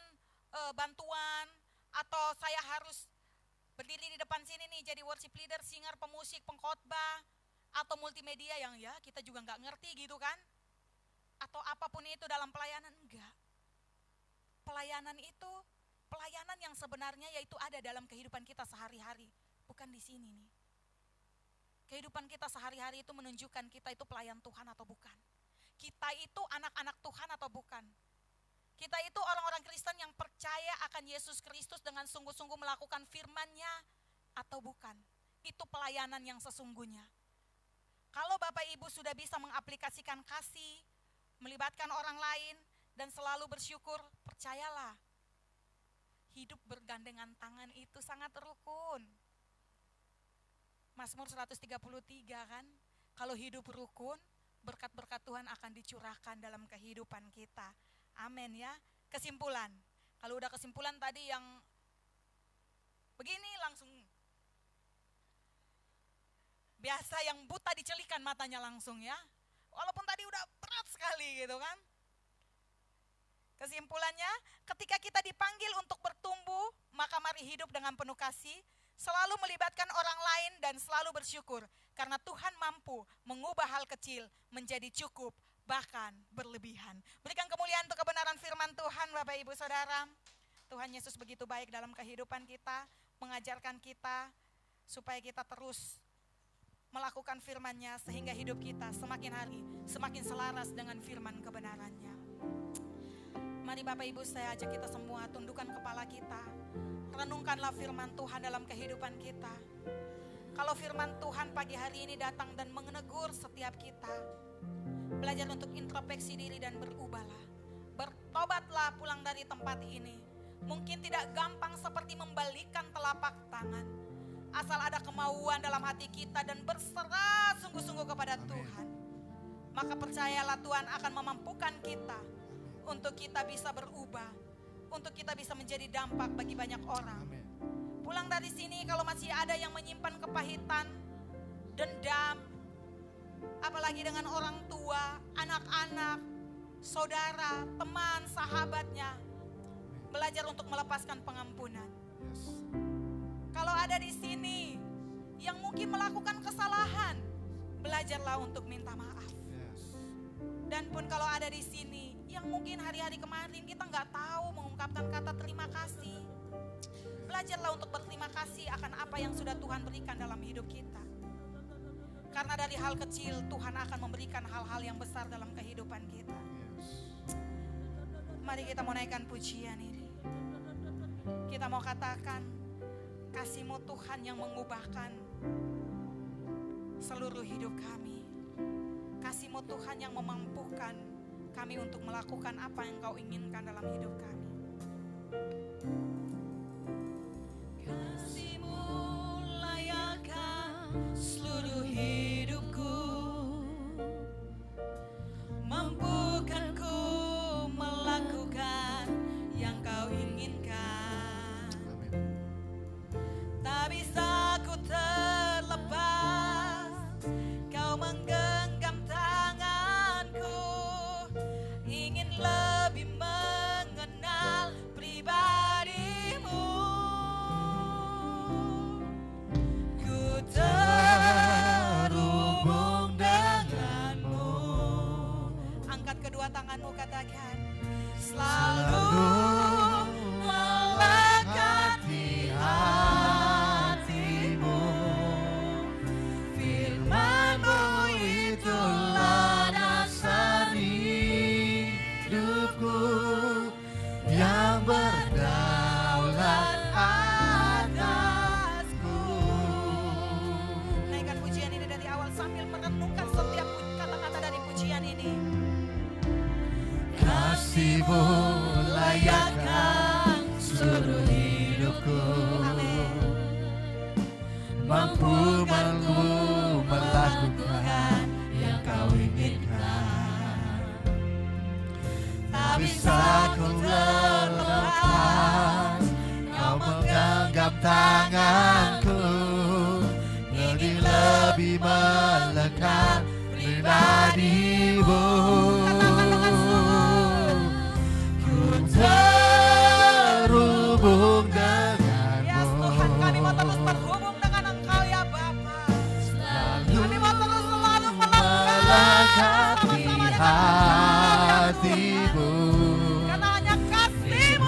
bantuan, atau saya harus berdiri di depan sini nih jadi worship leader, singer, pemusik, pengkhotbah, atau multimedia yang ya kita juga nggak ngerti gitu kan. atau apapun itu dalam pelayanan, enggak. Pelayanan itu pelayanan yang sebenarnya yaitu ada dalam kehidupan kita sehari-hari, bukan di sini nih. Kehidupan kita sehari-hari itu menunjukkan kita itu pelayan Tuhan atau bukan. Kita itu anak-anak Tuhan atau bukan. Kita itu orang-orang Kristen yang percaya akan Yesus Kristus dengan sungguh-sungguh melakukan firman-Nya atau bukan. Itu pelayanan yang sesungguhnya. Kalau Bapak Ibu sudah bisa mengaplikasikan kasih, melibatkan orang lain, dan selalu bersyukur, percayalah, hidup bergandengan tangan itu sangat rukun. Mazmur 133 kan, kalau hidup rukun, berkat-berkat Tuhan akan dicurahkan dalam kehidupan kita. Amin ya. Kesimpulan, kalau udah kesimpulan tadi yang begini langsung, biasa yang buta dicelikan matanya langsung ya. Walaupun tadi udah berat sekali gitu kan. Kesimpulannya, ketika kita dipanggil untuk bertumbuh, maka mari hidup dengan penuh kasih, selalu melibatkan orang lain dan selalu bersyukur. Karena Tuhan mampu mengubah hal kecil menjadi cukup, bahkan berlebihan. Berikan kemuliaan untuk kebenaran firman Tuhan Bapak Ibu Saudara. Tuhan Yesus begitu baik dalam kehidupan kita, mengajarkan kita supaya kita terus melakukan firman-Nya sehingga hidup kita semakin hari semakin selaras dengan firman kebenaran-Nya. Mari Bapak Ibu, saya ajak kita semua tundukkan kepala kita. Renungkanlah firman Tuhan dalam kehidupan kita. Kalau firman Tuhan pagi hari ini datang dan menegur setiap kita, belajar untuk introspeksi diri dan berubahlah. Bertobatlah pulang dari tempat ini. Mungkin tidak gampang seperti membalikkan telapak tangan. Asal ada kemauan dalam hati kita dan berserah sungguh-sungguh kepada Tuhan. Maka percayalah Tuhan akan memampukan kita untuk kita bisa berubah, untuk kita bisa menjadi dampak bagi banyak orang. Amen. Pulang dari sini kalau masih ada yang menyimpan kepahitan, dendam, apalagi dengan orang tua, anak-anak, saudara, teman, sahabatnya, belajar untuk melepaskan pengampunan. Yes. Kalau ada di sini yang mungkin melakukan kesalahan, belajarlah untuk minta maaf. Yes. Dan pun kalau ada di sini yang mungkin hari-hari kemarin kita nggak tahu mengungkapkan kata terima kasih, belajarlah untuk berterima kasih akan apa yang sudah Tuhan berikan dalam hidup kita. Karena dari hal kecil Tuhan akan memberikan hal-hal yang besar dalam kehidupan kita. Mari kita mau naikkan pujian ini. Kita mau katakan, kasih-Mu Tuhan yang mengubahkan seluruh hidup kami. Kasih-Mu Tuhan yang memampukan kami untuk melakukan apa yang Kau inginkan dalam hidup kami. Kasih-Mu layakkan seluruh hidupku, mampukan ku melakukan yang Kau inginkan. Tak bisa ku terlepas, Kau menggenggam tanganku, ingin lebih mengenal pribadi-Mu. Ku terhubung dengan-Mu. Angkat kedua tanganmu, katakan, selalu melekat di hati-Mu. Firman-Mu itulah dasar hidupku yang berdaulat atasku. Naikkan pujian ini dari awal sambil merenungkan setiap kata-kata dari pujian ini. Kasih-Mu layakkan seluruh hidupku. Amin. Mampukanku melakukan yang Kau inginkan. Tak bisa ku terlepas, Kau menggenggam tanganku, ingin lebih melekat pribadi-Mu. Ku terhubung dengan-Mu. Yes Tuhan, kami mau terus berhubung dengan Engkau ya Bapa. Kami mau terus selalu melekat sama-sama dengan Engkau.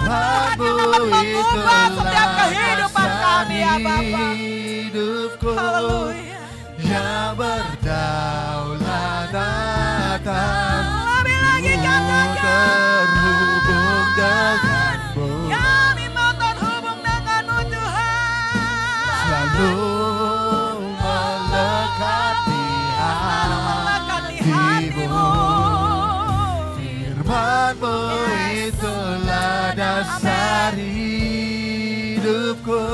Firman-Mu mengubah setiap kehidupan kami ya Bapa. hidupku Haleluya. yang berdaulat atas Lebih lagi katakan. terhubung denganmu, Kami mau terhubung denganmu Tuhan. selalu melekat di Melekat di hatimu. hatimu. Firman-Mu itulah dasar hidupku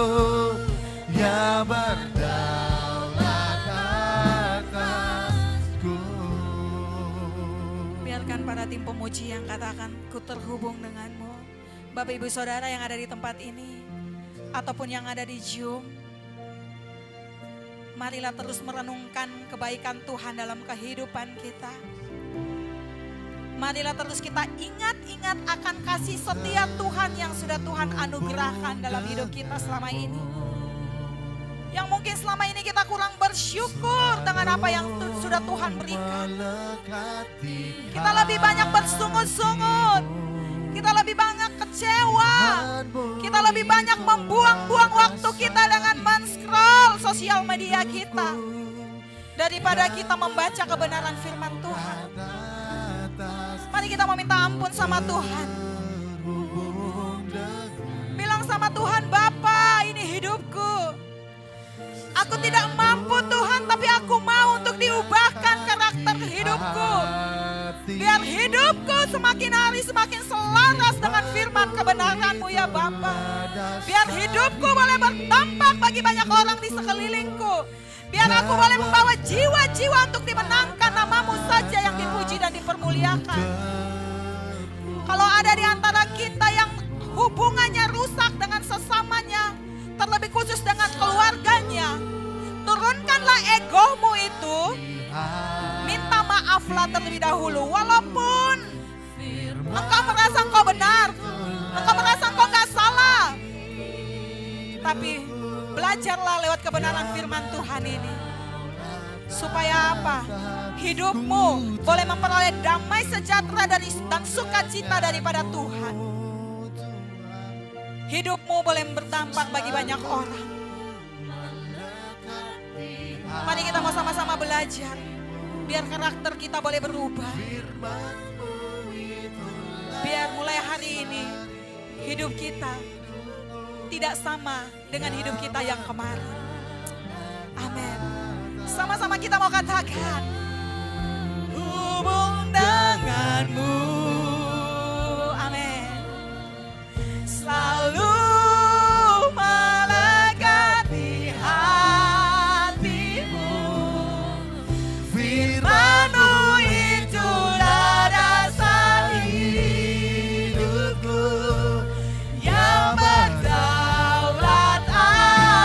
yang berdaulat atasku. Biarkan para tim pemuji yang katakan ku terhubung denganmu. Bapak Ibu Saudara yang ada di tempat ini ataupun yang ada di Zoom, marilah terus merenungkan kebaikan Tuhan dalam kehidupan kita. Marilah terus kita ingat-ingat akan kasih setia Tuhan yang sudah Tuhan anugerahkan dalam hidup kita selama ini. Yang mungkin selama ini kita kurang bersyukur dengan apa yang sudah Tuhan berikan. Kita lebih banyak bersungut-sungut. Kita lebih banyak kecewa. Kita lebih banyak membuang-buang waktu kita dengan men-scroll sosial media kita. Daripada kita membaca kebenaran firman Tuhan. Mari kita meminta ampun sama Tuhan. Bilang sama Tuhan, Bapa, ini hidupku. Aku tidak mampu Tuhan, tapi aku mau untuk diubahkan karakter hidupku. Biar hidupku semakin hari semakin selaras dengan firman kebenaran-Mu ya Bapa. Biar hidupku boleh berdampak bagi banyak orang di sekelilingku. Biar aku boleh membawa jiwa-jiwa untuk dimenangkan, nama-Mu saja yang dipuji dan dipermuliakan. Kalau ada di antara kita yang hubungannya rusak dengan sesamanya, terlebih khusus dengan keluarganya, turunkanlah egomu itu, minta maaflah terlebih dahulu. Walaupun engkau merasa engkau benar, engkau merasa engkau gak salah, tapi belajarlah lewat kebenaran firman Tuhan ini. Supaya apa? Hidupmu boleh memperoleh damai sejahtera dan sukacita daripada Tuhan. Hidupmu boleh berdampak bagi banyak orang. Mari kita mau sama-sama belajar. Biar karakter kita boleh berubah. Biar mulai hari ini hidup kita tidak sama dengan hidup kita yang kemarin. Amin. Sama-sama kita mau katakan, hubung denganmu. Amin. Selalu melekat di hatimu. Firman-Mu itulah dasar hidupku yang berdaulat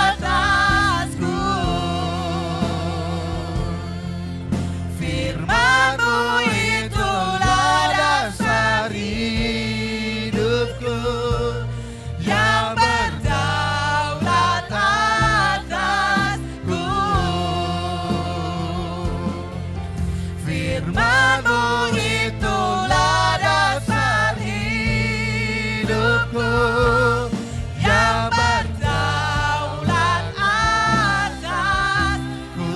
atasku. Firman-Mu itulah dasar hidupku yang berdaulat atasku. Firman-Mu itulah dasar hidupku yang berdaulat atasku.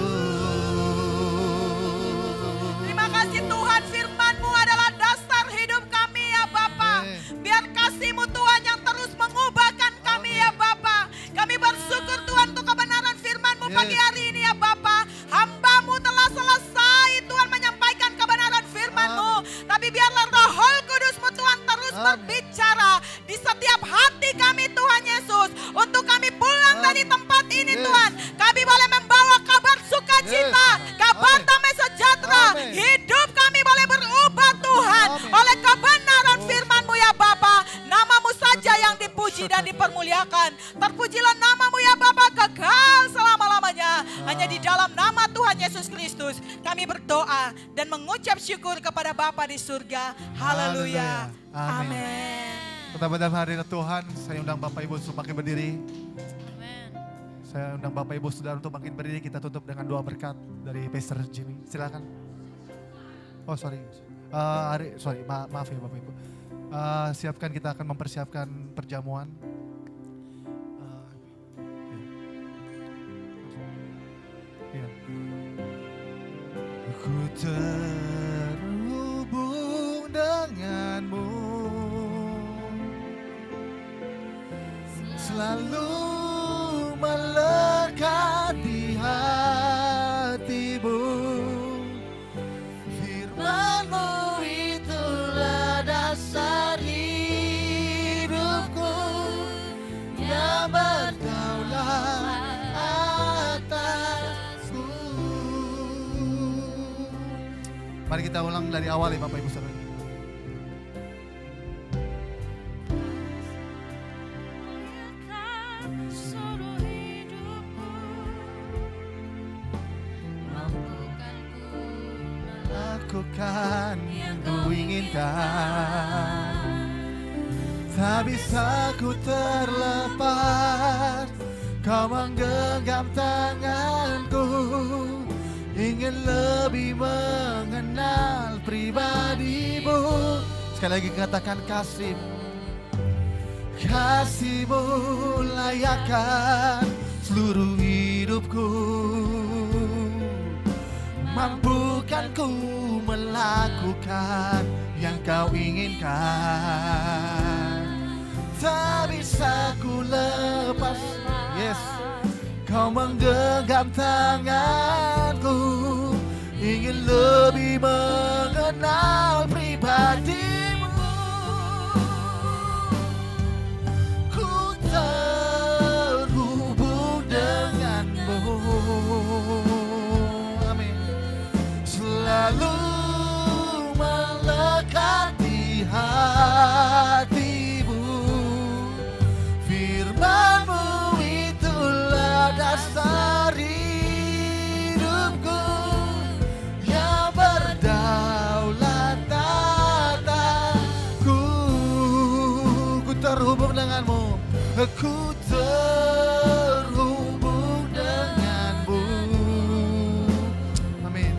Terima kasih Tuhan, firman-Mu adalah dasar hidup kami ya Bapa. Biar kasih-Mu Tuhan yang terus mengubahkan kami ya Bapa. Kami bersyukur Tuhan untuk kebenaran firman-Mu pagi hari ini ya Bapa. Hamba-Mu telah selesai Tuhan menyampaikan kebenaran firman-Mu. Tapi biarlah Roh Kudus-Mu Tuhan terus berbicara di setiap hati kami Tuhan Yesus. Untuk kami pulang dari tempat ini Tuhan. Kami boleh membawa kabar sukacita, kabar damai sejahtera. Hidup kami boleh berubah Tuhan oleh kebenaran firman-Mu ya Bapa. Nama-Mu saja yang dipuji dan dipermuliakan. Terpujilah nama-Mu ya Bapa kekal selama-lamanya. Hanya di dalam nama Tuhan Yesus Kristus kami berdoa dan mengucap syukur kepada Bapa di surga. Haleluya. Amin. Amin. Pada hari Tuhan, saya undang Bapak Ibu untuk makin berdiri. Saya undang Bapak Ibu Saudara untuk makin berdiri. Kita tutup dengan doa berkat dari Pastor Jimmy. Silakan. Oh sorry, maaf ya Bapak Ibu. Siapkan, kita akan mempersiapkan perjamuan. Ya. Ku terhubung denganmu, selalu melekat di hatimu. Firman-Mu itulah dasar hidupku, yang berdaulat atasku. Mari kita ulang dari awal ya Bapak Ibu Saudara. Lakukan yang ku inginkan, tak bisa ku terlepas. Kau menggenggam tanganku, ingin lebih mengenal pribadimu. Sekali lagi katakan kasih-Mu. Kasih-Mu layakkan seluruh hidupku, mampukan ku melakukan yang Kau inginkan. Tak bisa ku lepas, yes. Kau menggenggam tanganku, ingin lebih mengenal pribadi-Mu. Ku terhubung dengan-Mu, selalu melekat di hatimu. Firman-Mu itulah dasar hidupku, yang berdaulat atasku. Ku terhubung dengan-Mu, ku terhubung dengan-Mu. Amin.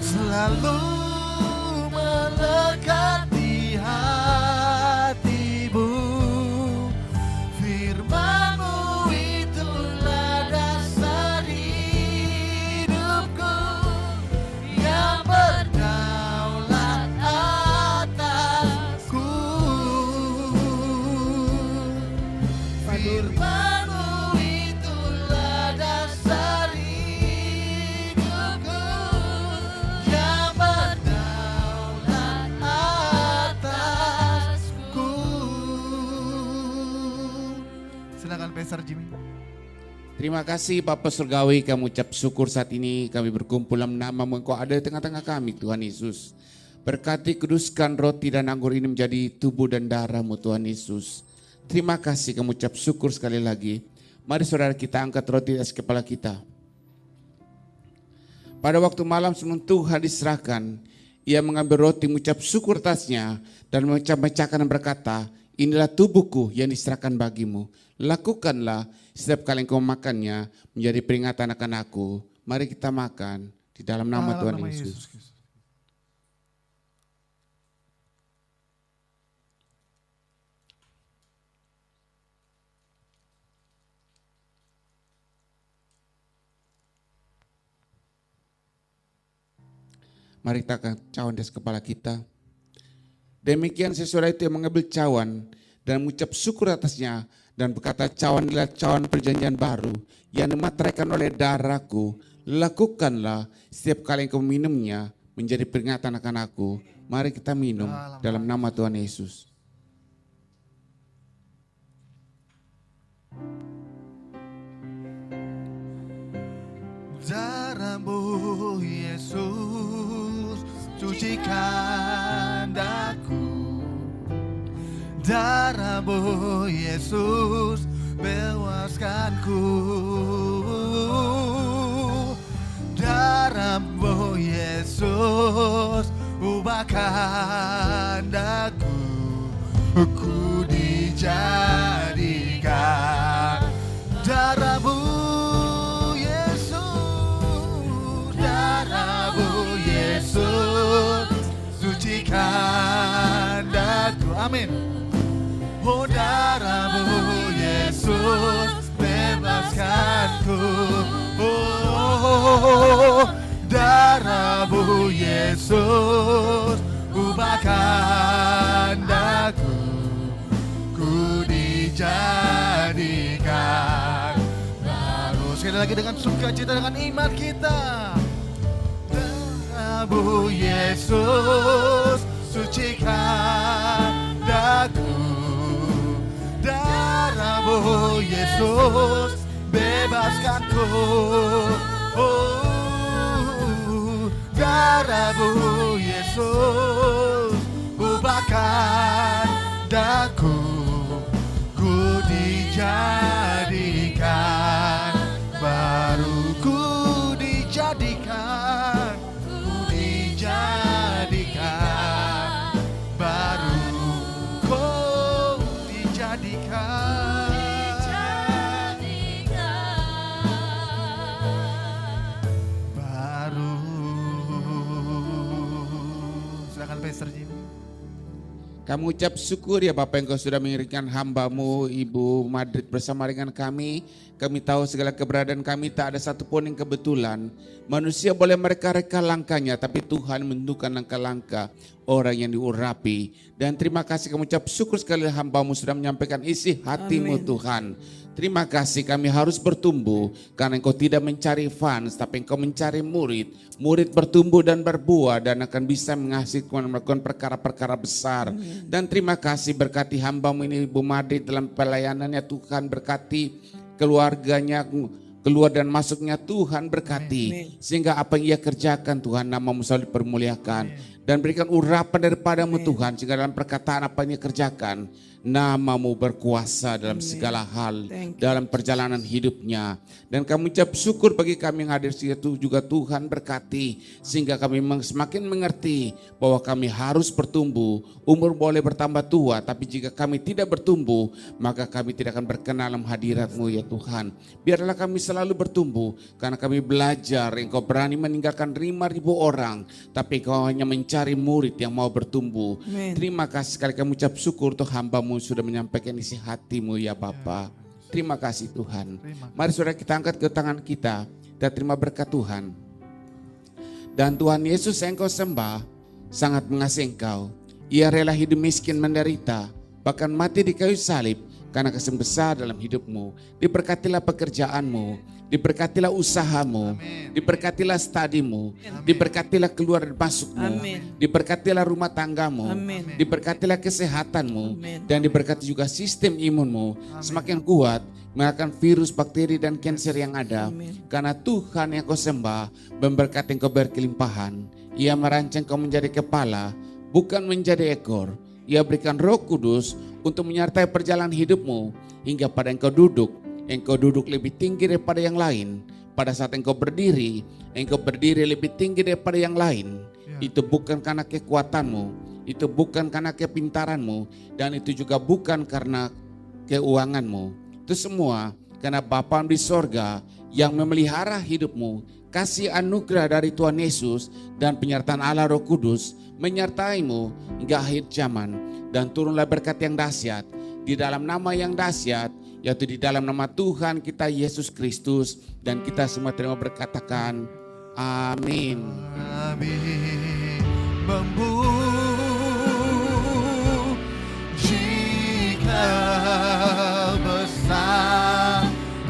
Selalu melekat di hatimu. Firman-Mu itulah dasar hidupku, yang berdaulat atasku. Firman-Mu itulah dasar hidupku, yang berdaulat atasku. Silakan Pastor Jimmy. Terima kasih Bapa Surgawi, kami ucap syukur saat ini kami berkumpul dalam nama-Mu, Engkau ada di tengah-tengah kami Tuhan Yesus. Berkati, kuduskan roti dan anggur ini menjadi tubuh dan darah-Mu Tuhan Yesus. Terima kasih, kami ucap syukur sekali lagi. Mari saudara kita angkat roti di atas kepala kita. Pada waktu malam sebelum Tuhan diserahkan, Ia mengambil roti, mengucap syukur atasnya, dan memecah-mecahkan dan berkata, inilah tubuhku yang diserahkan bagimu. Lakukanlah setiap kali engkau makannya menjadi peringatan akan aku. Mari kita makan di dalam nama Tuhan Yesus. Mari kita angkat cawan di atas kepala kita. Demikian sesudah itu yang mengambil cawan dan mengucap syukur atasnya dan berkata, cawan adalah cawan perjanjian baru yang dimateraikan oleh darahku. Lakukanlah setiap kali engkau minumnya menjadi peringatan akan aku. Mari kita minum dalam nama Tuhan Yesus. Darah-Mu Yesus cucikan daku. Darah-Mu Yesus bebaskanku. Darah-Mu Yesus ubahkan daku. Ku dijadikan darah-Mu Yesus. Darah-Mu Yesus sucikan daku. Amin. Oh darah-Mu Yesus bebaskanku. Oh darah-Mu Yesus ubahkan daku. Ku dijadikan baru. Sekali lagi dengan sukacita, dengan iman kita. Darah-Mu Yesus sucikan daku. Darah-Mu Yesus bebaskanku. Oh, darah-Mu Yesus ubahkan daku. Ku dijadikan baru. Ku dijadikan. Ku dijadikan baru. Ku dijadikan baru. Silakan Pastor Jimmy. Kami ucap syukur ya Bapak, Engkau sudah mengirimkan hamba-Mu Ibu Madrid bersama dengan kami. Kami tahu segala keberadaan kami tak ada satupun yang kebetulan. Manusia boleh mereka-reka langkahnya, tapi Tuhan menentukan langkah-langkah orang yang diurapi. Dan terima kasih kami ucap syukur sekali hamba-Mu sudah menyampaikan isi hati-Mu Tuhan. Terima kasih, kami harus bertumbuh karena Engkau tidak mencari fans, tapi Engkau mencari murid. Murid bertumbuh dan berbuah dan akan bisa menghasilkan melakukan perkara-perkara besar. Dan terima kasih berkati hamba-Mu ini Ibu Madrid dalam pelayanannya Tuhan, berkati keluarganya, keluar dan masuknya Tuhan berkati. Sehingga apa yang ia kerjakan Tuhan, nama-Mu selalu dipermuliakan. Dan berikan urapan daripada-Mu Tuhan, sehingga dalam perkataan apa yang ia kerjakan, nama-Mu berkuasa dalam segala hal, dalam perjalanan hidupnya. Dan kami ucap syukur bagi kami yang hadir situ juga Tuhan berkati. Sehingga kami semakin mengerti bahwa kami harus bertumbuh. Umur boleh bertambah tua, tapi jika kami tidak bertumbuh, maka kami tidak akan berkenan dalam hadirat-Mu ya Tuhan. Biarlah kami selalu bertumbuh, karena kami belajar Engkau berani meninggalkan 5.000 orang, tapi Engkau hanya mencari murid yang mau bertumbuh. Terima kasih sekali kami ucap syukur untuk hamba-Mu sudah menyampaikan isi hati-Mu ya Bapa. Terima kasih Tuhan. Mari saudara kita angkat ke tangan kita dan terima berkat Tuhan. Dan Tuhan Yesus yang Engkau sembah sangat mengasihi Engkau. Ia rela hidup miskin menderita, bahkan mati di kayu salib karena kasih besar dalam hidupmu. Diberkatilah pekerjaanmu, diberkatilah usahamu, diberkatilah studimu, diberkatilah keluar dan masukmu, diberkatilah rumah tanggamu, diberkatilah kesehatanmu, dan diberkati juga sistem imunmu semakin kuat mengalahkan virus, bakteri, dan kanker yang ada. Karena Tuhan yang Kau sembah memberkati Engkau berkelimpahan. Ia merancang Kau menjadi kepala, bukan menjadi ekor. Ia berikan Roh Kudus untuk menyertai perjalanan hidupmu hingga pada engkau duduk lebih tinggi daripada yang lain. Pada saat engkau berdiri lebih tinggi daripada yang lain. Itu bukan karena kekuatanmu, itu bukan karena kepintaranmu, dan itu juga bukan karena keuanganmu. Itu semua karena Bapa di sorga yang memelihara hidupmu. Kasih anugerah dari Tuhan Yesus dan penyertaan Allah Roh Kudus menyertaimu hingga akhir zaman. Dan turunlah berkat yang dahsyat di dalam nama yang dahsyat, yaitu di dalam nama Tuhan kita Yesus Kristus. Dan kita semua terima berkatakan amin. Amin. Jika besaranmu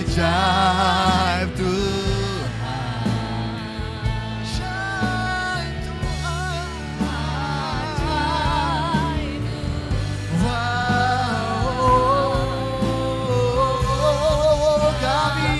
ajaib Tuhan, ajaib Tuhan, wow, kami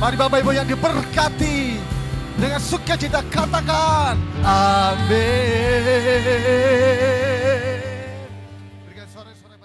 Mari Bapak Ibu yang diberkati, dengan sukacita katakan amin. Berikan suara-suara